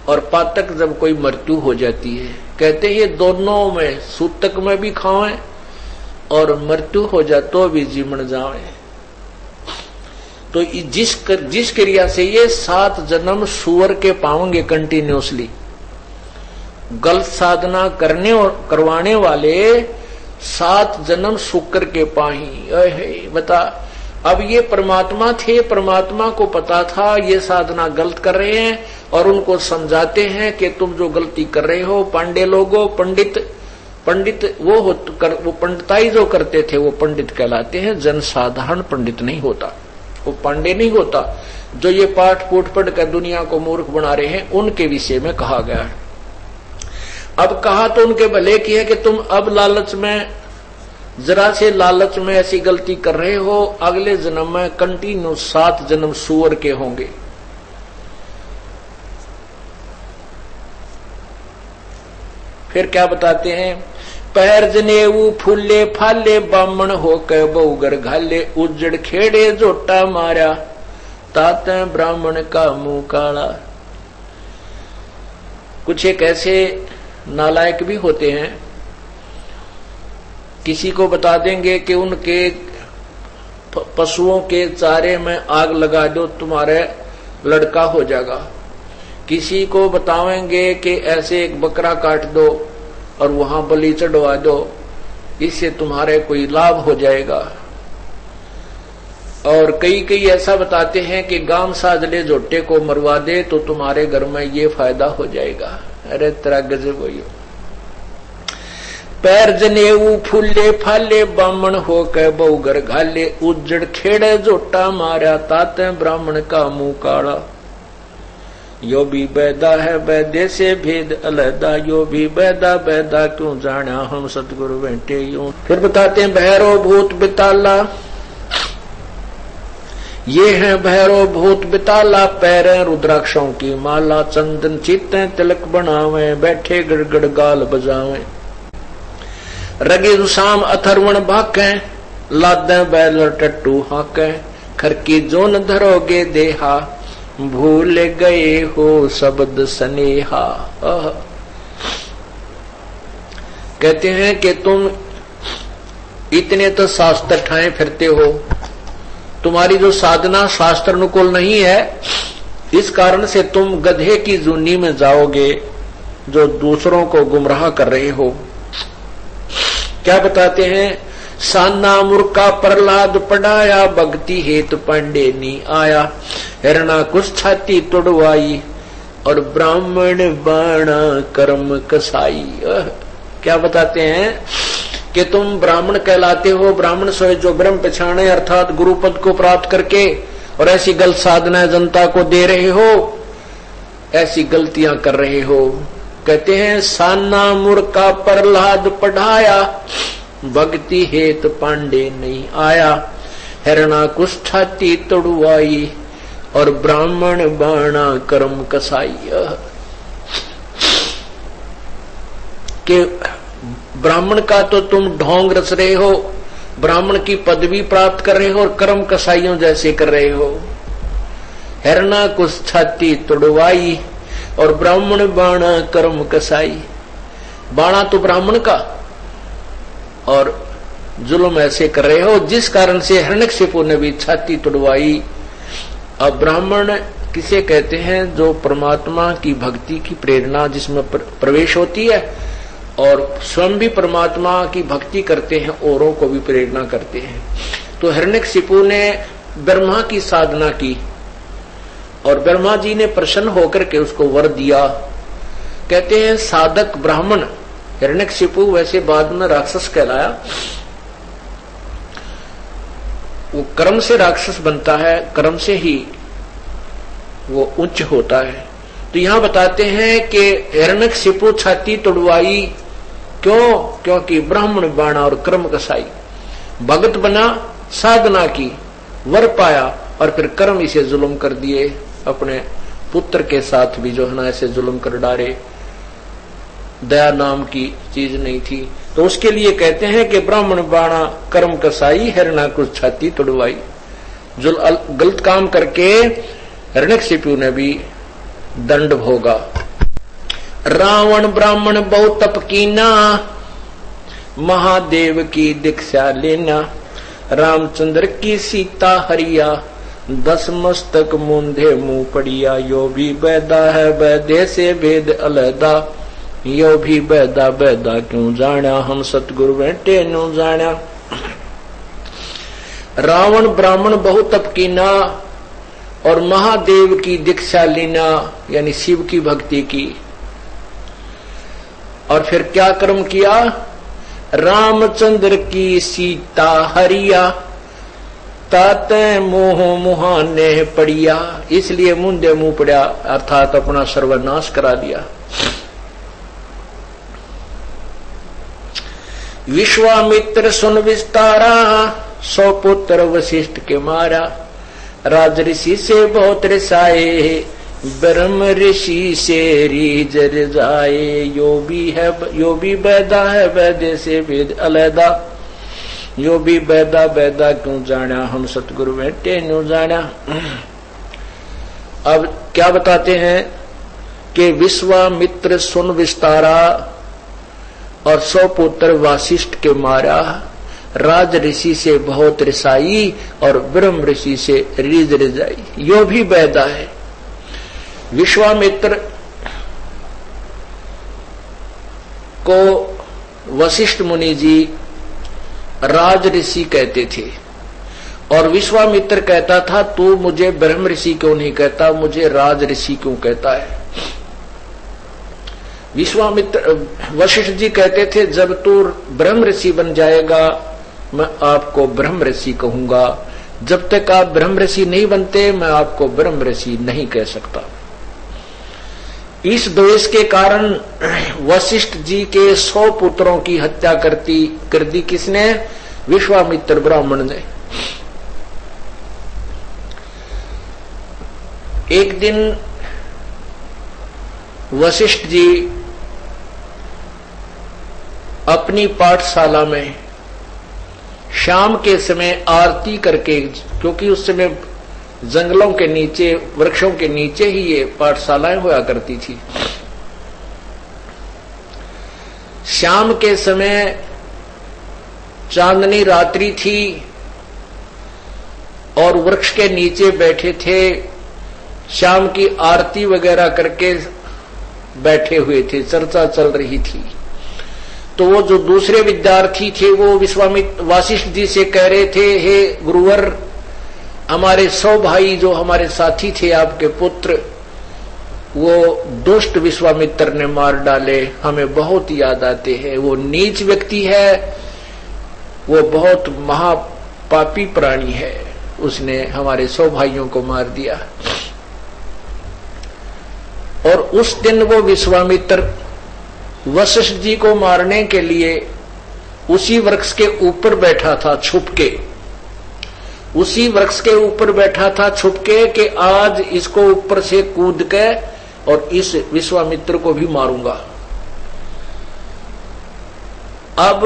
और पातक जब कोई मृत्यु हो जाती है। कहते हैं ये दोनों में, सूतक में भी खाएं और मृत्यु हो जाए तो भी जीवन जाए। तो जिस क्रिया से ये 7 जन्म सुअर के पाओगे कंटिन्यूसली, गलत साधना करने और करवाने वाले 7 जन्म शुक्र के पाही। बता, अब ये परमात्मा थे, परमात्मा को पता था ये साधना गलत कर रहे हैं और उनको समझाते हैं कि तुम जो गलती कर रहे हो। पांडे लोगों, पंडित वो पंडिताई जो करते थे वो पंडित कहलाते हैं, जनसाधारण पंडित नहीं होता, वो पांडे नहीं होता। जो ये पाठ फूट पढ़ कर दुनिया को मूर्ख बना रहे हैं, उनके विषय में कहा गया है। अब कहा तो उनके भले की है कि तुम अब लालच में, जरा से लालच में ऐसी गलती कर रहे हो, अगले जन्म में कंटिन्यू 7 जन्म सुअर के होंगे। फिर क्या बताते हैं, पैर जनेऊ फूले फाले, बामण होकर बहुगर घाले, उजड़ खेड़े जोटा मारा, ताते ब्राह्मण का मुंह काला। कुछ एक ऐसे नालायक भी होते हैं, किसी को बता देंगे कि उनके पशुओं के चारे में आग लगा दो, तुम्हारे लड़का हो जाएगा। किसी को बताएंगे कि ऐसे एक बकरा काट दो और वहां बलि चढ़वा दो, इससे तुम्हारे कोई लाभ हो जाएगा। और कई ऐसा बताते हैं कि गांव साजले जोटे को मरवा दे तो तुम्हारे घर में ये फायदा हो जाएगा। अरे तेरा गजब हो। पैर जनेऊ फूले फाले, बामण होकर बहुगर घाले, उजड़ खेड़े जोटा मारा, ताते ब्राह्मण का मुंह काला। यो भी बैदा है बैदे से भेद अलहदा, यो भी बैदा बैदा क्यों जाना हम सतगुरु बैठे यूं। फिर बताते हैं भैरव भूत बिताला, ये है भैरव भूत बिताला, पैरें रुद्राक्षों की माला, चंदन चीते तिलक बनावे, बैठे गड़गड़ गाल बजावे। रगे रुसाम अथर्वण भाके, लादे बैल टट्टू हाके, खरकी जोन धरोगे देहा, भूल गए हो शब्द स्नेहा। कहते हैं कि तुम इतने तो शास्त्र ठाए फिरते हो, तुम्हारी जो साधना शास्त्र अनुकूल नहीं है, इस कारण से तुम गधे की जूनी में जाओगे जो दूसरों को गुमराह कर रहे हो। क्या बताते हैं, साना मूर्खा प्रहलाद पढ़ाया, भक्ति हेतु पांडे नी आया, हिरणा कुछ छाती तोड़वाई, और ब्राह्मण बाणा कर्म कसाई। क्या बताते हैं कि तुम ब्राह्मण कहलाते हो, ब्राह्मण सोए जो ब्रह्म पहचाने, अर्थात गुरु पद को प्राप्त करके, और ऐसी गलत साधना जनता को दे रहे हो, ऐसी गलतियां कर रहे हो। कहते हैं साना मूर्खा प्रहलाद पढ़ाया, भक्ति हेत पांडे नहीं आया, हिरणा कुछ छाती तोड़वाई, और ब्राह्मण बाणा कर्म कसाई। के ब्राह्मण का तो तुम ढोंग रच रहे हो, ब्राह्मण की पदवी प्राप्त कर रहे हो, और कर्म कसाइयों जैसे कर रहे हो। हिरणा कुछ छाती तोड़वाई, और ब्राह्मण बाणा कर्म कसाई। बाणा तो ब्राह्मण का, और जुल्म ऐसे कर रहे हो जिस कारण से हिरण्यकशिपु ने भी छाती तोड़वाई। अब ब्राह्मण किसे कहते हैं, जो परमात्मा की भक्ति की प्रेरणा जिसमें प्रवेश होती है, और स्वयं भी परमात्मा की भक्ति करते हैं, औरों को भी प्रेरणा करते हैं। तो हिरण्यकशिपु ने ब्रह्मा की साधना की, और ब्रह्मा जी ने प्रसन्न होकर के उसको वर दिया। कहते हैं साधक ब्राह्मण, हिरण्यकशिपु वैसे बाद में राक्षस कहलाया, वो कर्म से राक्षस बनता है, कर्म से ही वो उच्च होता है। तो यहां बताते हैं कि हिरण्यकशिपु छाती तोड़वाई, क्यों? क्योंकि ब्राह्मण बाणा और कर्म कसाई। भगत बना, साधना की, वर पाया और फिर कर्म इसे जुल्म कर दिए, अपने पुत्र के साथ भी जो है ना ऐसे जुल्म कर डाले, दया नाम की चीज नहीं थी। तो उसके लिए कहते हैं कि ब्राह्मण बाणा कर्म कसाई, हिरणा कुछ छाती तुड़वाई। जो गलत काम करके हिरण्यकशिपु ने भी दंड भोगा। रावण ब्राह्मण बहुत तप कीना, महादेव की दीक्षा लेना। रामचंद्र की सीता हरिया, 10 मस्तक मूंधे मुंह पड़िया। यो भी बैदा है बैदे से भेद अलहदा, यो भी बैदा बैदा क्यों जाना, हम सतगुरु बैठे न्यू जाना। रावण ब्राह्मण बहुत तप कीना और महादेव की दीक्षा लेना, यानी शिव की भक्ति की। और फिर क्या कर्म किया? रामचंद्र की सीता हरिया, ताते मोह मुहाने पड़िया। इसलिए मुंदे मुंह पड़ा, अर्थात अपना सर्वनाश करा दिया। विश्वामित्र सुन विस्तारा, 100 पुत्र वशिष्ठ के मारा। राज ऋषि से बहुत रिसाए, ब्रह्म ऋषि से रीझ रिझाए। यो भी बैदा है बैदे से भेद अलहदा, यो भी बैदा बैदा क्यों जाना, हम सतगुरु बैठे न्यू जाना। अब क्या बताते हैं कि विश्वामित्र सुन विस्तारा और 100 पुत्र वशिष्ठ के मारा। राज ऋषि से बहुत रिसाई और ब्रह्म ऋषि से रीझ रिझाई। यो भी बैदा है। विश्वामित्र को वशिष्ठ मुनि जी राज ऋषि कहते थे और विश्वामित्र कहता था तू मुझे ब्रह्म ऋषि क्यों नहीं कहता, मुझे राज ऋषि क्यों कहता है। विश्वामित्र वशिष्ठ जी कहते थे जब तू ब्रह्म ऋषि बन जाएगा मैं आपको ब्रह्म ऋषि कहूंगा, जब तक आप ब्रह्म ऋषि नहीं बनते मैं आपको ब्रह्म ऋषि नहीं कह सकता। इस द्वेष के कारण वशिष्ठ जी के 100 पुत्रों की हत्या कर दी किसने? विश्वामित्र ब्राह्मण ने। एक दिन वशिष्ठ जी अपनी पाठशाला में शाम के समय आरती करके, क्योंकि उस समय जंगलों के नीचे वृक्षों के नीचे ही ये पाठशालाएं हुआ करती थी। शाम के समय चांदनी रात्रि थी और वृक्ष के नीचे बैठे थे, शाम की आरती वगैरह करके बैठे हुए थे, चर्चा चल रही थी। तो वो जो दूसरे विद्यार्थी थे वो विश्वामित्र वशिष्ठ जी से कह रहे थे, हे गुरुवर हमारे 100 भाई जो हमारे साथी थे आपके पुत्र, वो दुष्ट विश्वामित्र ने मार डाले, हमें बहुत याद आते हैं। वो नीच व्यक्ति है, वो बहुत महापापी प्राणी है, उसने हमारे 100 भाइयों को मार दिया। और उस दिन वो विश्वामित्र वशिष्ठ जी को मारने के लिए उसी वृक्ष के ऊपर बैठा था छुप के, उसी वृक्ष के ऊपर बैठा था छुप के कि आज इसको ऊपर से कूद के और इस विश्वामित्र को भी मारूंगा। अब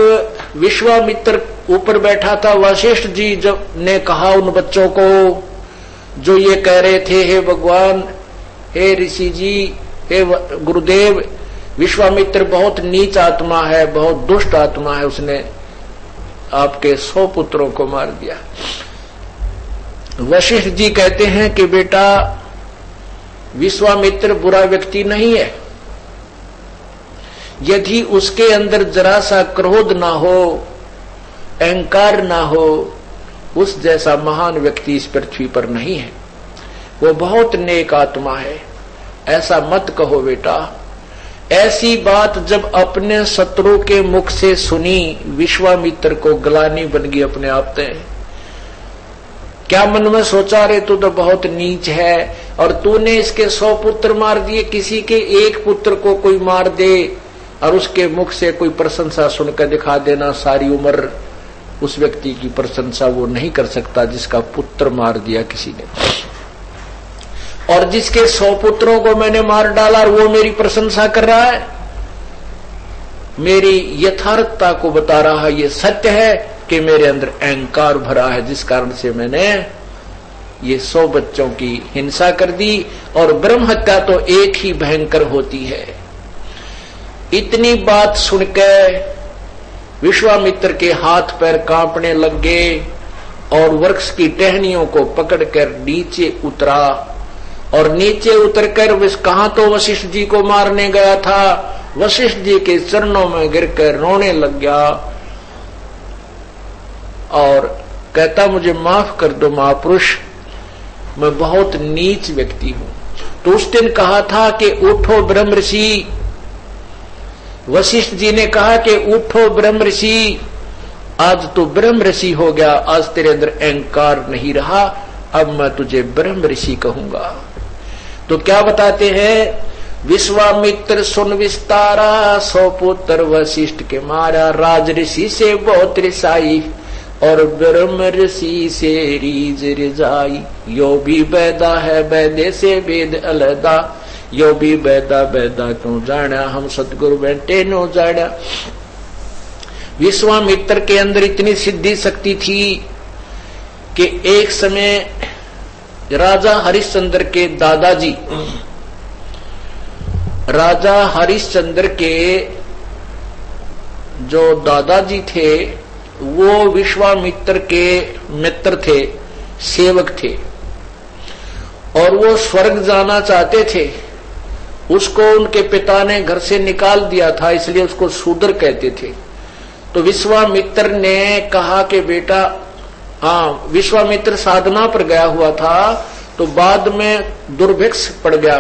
विश्वामित्र ऊपर बैठा था, वशिष्ठ जी जब ने कहा उन बच्चों को जो ये कह रहे थे, हे भगवान, हे ऋषि जी, हे गुरुदेव, विश्वामित्र बहुत नीच आत्मा है, बहुत दुष्ट आत्मा है, उसने आपके 100 पुत्रों को मार दिया। वशिष्ठ जी कहते हैं कि बेटा विश्वामित्र बुरा व्यक्ति नहीं है, यदि उसके अंदर जरा सा क्रोध ना हो, अहंकार ना हो, उस जैसा महान व्यक्ति इस पृथ्वी पर नहीं है। वो बहुत नेक आत्मा है, ऐसा मत कहो बेटा। ऐसी बात जब अपने शत्रु के मुख से सुनी, विश्वामित्र को ग्लानि बन गई अपने आप से। क्या मन में सोचा, रे तू तो बहुत नीच है और तूने इसके 100 पुत्र मार दिए, किसी के एक पुत्र को कोई मार दे और उसके मुख से कोई प्रशंसा सुनकर दिखा देना, सारी उम्र उस व्यक्ति की प्रशंसा वो नहीं कर सकता जिसका पुत्र मार दिया किसी ने, और जिसके 100 पुत्रों को मैंने मार डाला और वो मेरी प्रशंसा कर रहा है। मेरी यथार्थता को बता रहा है, ये सत्य है कि मेरे अंदर अहंकार भरा है, जिस कारण से मैंने ये 100 बच्चों की हिंसा कर दी। और ब्रह्म हत्या तो एक ही भयंकर होती है। इतनी बात सुनकर विश्वामित्र के हाथ पैर कांपने लग गए और वृक्ष की टहनियों को पकड़कर नीचे उतरा, और नीचे उतरकर कहां तो वशिष्ठ जी को मारने गया था, वशिष्ठ जी के चरणों में गिरकर रोने लग गया और कहता मुझे माफ कर दो महापुरुष, मैं बहुत नीच व्यक्ति हूं। तो उस दिन कहा था कि उठो ब्रह्म ऋषि, वशिष्ठ जी ने कहा कि उठो ब्रह्म ऋषि, आज तो ब्रह्म ऋषि हो गया, आज तेरे अंदर अहंकार नहीं रहा, अब मैं तुझे ब्रह्म ऋषि कहूंगा। तो क्या बताते हैं, विश्वामित्र सुन विस्तारा, 100 पुत्र वशिष्ठ के मारा, राज ऋषि से बहुत रिसाई और ब्रह्म ऋषि से रीज रिजाई। यो भी बैदा है बैदे से वेद अलदा, यो भी बैदा बैदा क्यों जाना, हम सतगुरु बैठे नो जाना। विश्वामित्र के अंदर इतनी सिद्धि शक्ति थी कि एक समय राजा हरिश्चंद्र के दादाजी, राजा हरिश्चंद्र के जो दादाजी थे वो विश्वामित्र के मित्र थे, सेवक थे, और वो स्वर्ग जाना चाहते थे। उसको उनके पिता ने घर से निकाल दिया था, इसलिए उसको शूद्र कहते थे। तो विश्वामित्र ने कहा कि बेटा, हाँ, विश्वामित्र साधना पर गया हुआ था, तो बाद में दुर्भिक्ष पड़ गया।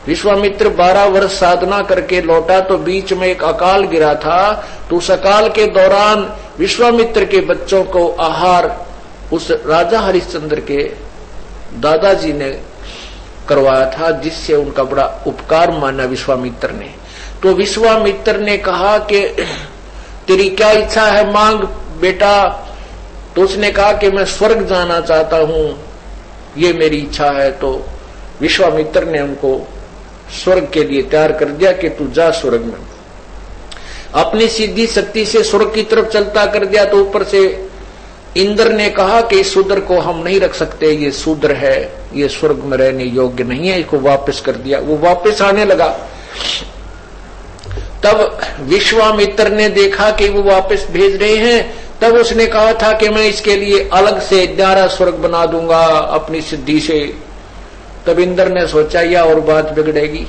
विश्वामित्र 12 वर्ष साधना करके लौटा तो बीच में एक अकाल गिरा था। तो उस अकाल के दौरान विश्वामित्र के बच्चों को आहार उस राजा हरिश्चंद्र के दादाजी ने करवाया था, जिससे उनका बड़ा उपकार माना विश्वामित्र ने। तो विश्वामित्र ने कहा कि तेरी क्या इच्छा है, मांग बेटा। तो उसने कहा कि मैं स्वर्ग जाना चाहता हूं, ये मेरी इच्छा है। तो विश्वामित्र ने उनको स्वर्ग के लिए तैयार कर दिया कि तू जा स्वर्ग में। अपनी सिद्धि शक्ति से स्वर्ग की तरफ चलता कर दिया। तो ऊपर से इंद्र ने कहा कि इस शूद्र को हम नहीं रख सकते, ये शूद्र है, ये स्वर्ग में रहने योग्य नहीं है, इसको वापस कर दिया। वो वापस आने लगा। तब विश्वामित्र ने देखा कि वो वापस भेज रहे हैं, तब उसने कहा था कि मैं इसके लिए अलग से 11 स्वर्ग बना दूंगा अपनी सिद्धि से। तब इंद्र ने सोचा यह और बात बिगड़ेगी।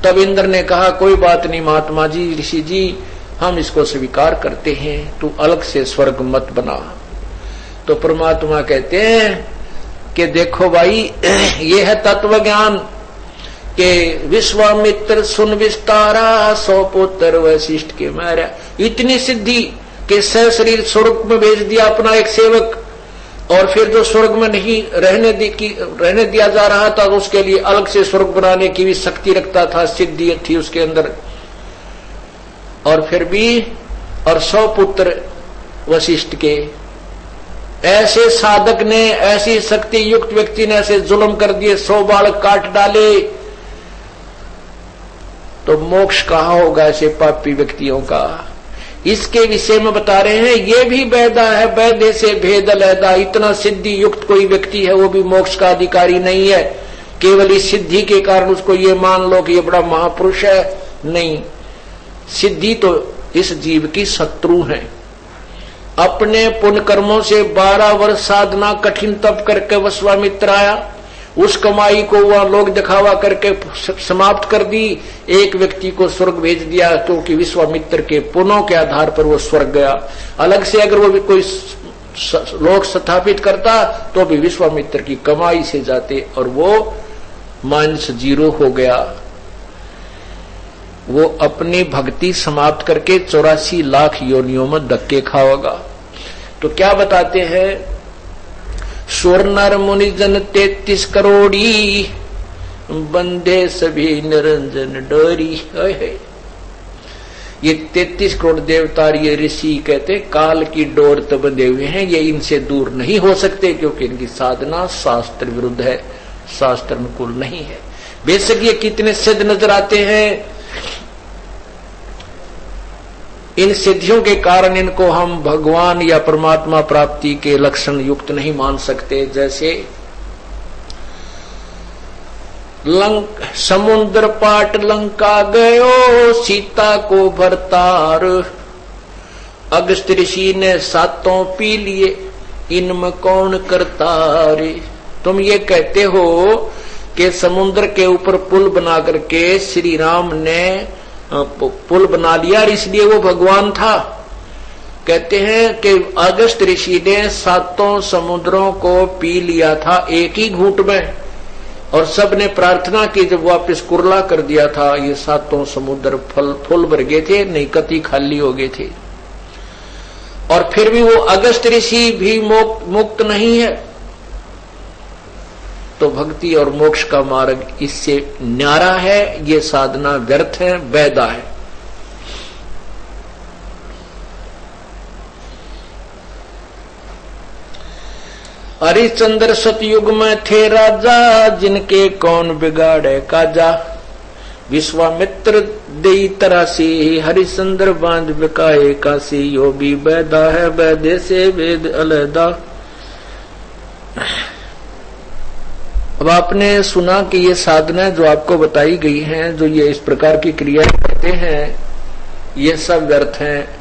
तब इंद्र ने कहा कोई बात नहीं महात्मा जी, ऋषि जी, हम इसको स्वीकार करते हैं, तू अलग से स्वर्ग मत बना। तो परमात्मा कहते हैं कि देखो भाई, ये है तत्व ज्ञान के विश्वामित्र सुन विस्तारा, 100 पुत्र वशिष्ठ के मारा। इतनी सिद्धि के शरीर स्वर्ग में भेज दिया अपना एक सेवक, और फिर जो स्वर्ग में नहीं रहने दिया जा रहा था, तो उसके लिए अलग से स्वर्ग बनाने की भी शक्ति रखता था, सिद्धि थी उसके अंदर। और फिर भी 100 पुत्र वशिष्ठ के, ऐसे साधक ने, ऐसी शक्ति युक्त व्यक्ति ने ऐसे जुल्म कर दिए, 100 बालक काट डाले, तो मोक्ष कहां होगा ऐसे पापी व्यक्तियों का। इसके विषय में बता रहे हैं, ये भी बैदा है बैदे से भेद अलैदा। इतना सिद्धि युक्त कोई व्यक्ति है, वो भी मोक्ष का अधिकारी नहीं है। केवल इस सिद्धि के कारण उसको ये मान लो कि ये बड़ा महापुरुष है, नहीं। सिद्धि तो इस जीव की शत्रु है। अपने पुण्य कर्मों से 12 वर्ष साधना कठिन तप करके विश्वामित्र आया, उस कमाई को वह लोग दिखावा करके समाप्त कर दी। एक व्यक्ति को स्वर्ग भेज दिया, क्योंकि विश्वामित्र के पुण्यों के आधार पर वो स्वर्ग गया। अलग से अगर वो भी कोई लोक स्थापित करता तो भी विश्वामित्र की कमाई से जाते, और वो -0 हो गया। वो अपनी भक्ति समाप्त करके 84 लाख योनियों में धक्के खाओगा। तो क्या बताते हैं, सुर नर मुनि जन 33 करोड़ी, बंदे सभी निरंजन डोरी। ये 33 करोड़ देवता ये ऋषि कहते काल की डोर तो बंधे हुए हैं, ये इनसे दूर नहीं हो सकते, क्योंकि इनकी साधना शास्त्र विरुद्ध है, शास्त्र अनुकूल नहीं है। बेशक ये कितने सिद्ध नजर आते हैं, इन सिद्धियों के कारण इनको हम भगवान या परमात्मा प्राप्ति के लक्षण युक्त नहीं मान सकते। जैसे समुद्र पाट लंका गयो, सीता को भरतार, अगस्त ऋषि ने सातों पी लिए, इनमें कौन करतारे। तुम ये कहते हो कि समुद्र के ऊपर पुल बना करके श्री राम ने पुल बना लिया, इसलिए वो भगवान था। कहते हैं कि अगस्त ऋषि ने सातों समुद्रों को पी लिया था एक ही घूंट में, और सब ने प्रार्थना की, जब वापस कुरला कर दिया था, ये सातों समुद्र फुल भर गए थे, नहीं कति खाली हो गए थे। और फिर भी वो अगस्त ऋषि भी मुक्त नहीं है। तो भक्ति और मोक्ष का मार्ग इससे न्यारा है, ये साधना व्यर्थ है, वैधा है। हरिश्चंद्र सतयुग में थे राजा, जिनके कौन बिगाड़े काजा, विश्वामित्र देई तरासी, हरिश्चंद्र बांध बिकाए काशी, यो भी वैदा है वैदे से वेद अलहदा। अब आपने सुना कि ये साधना जो आपको बताई गई हैं, जो ये इस प्रकार की क्रियाएं करते हैं, ये सब व्यर्थ हैं,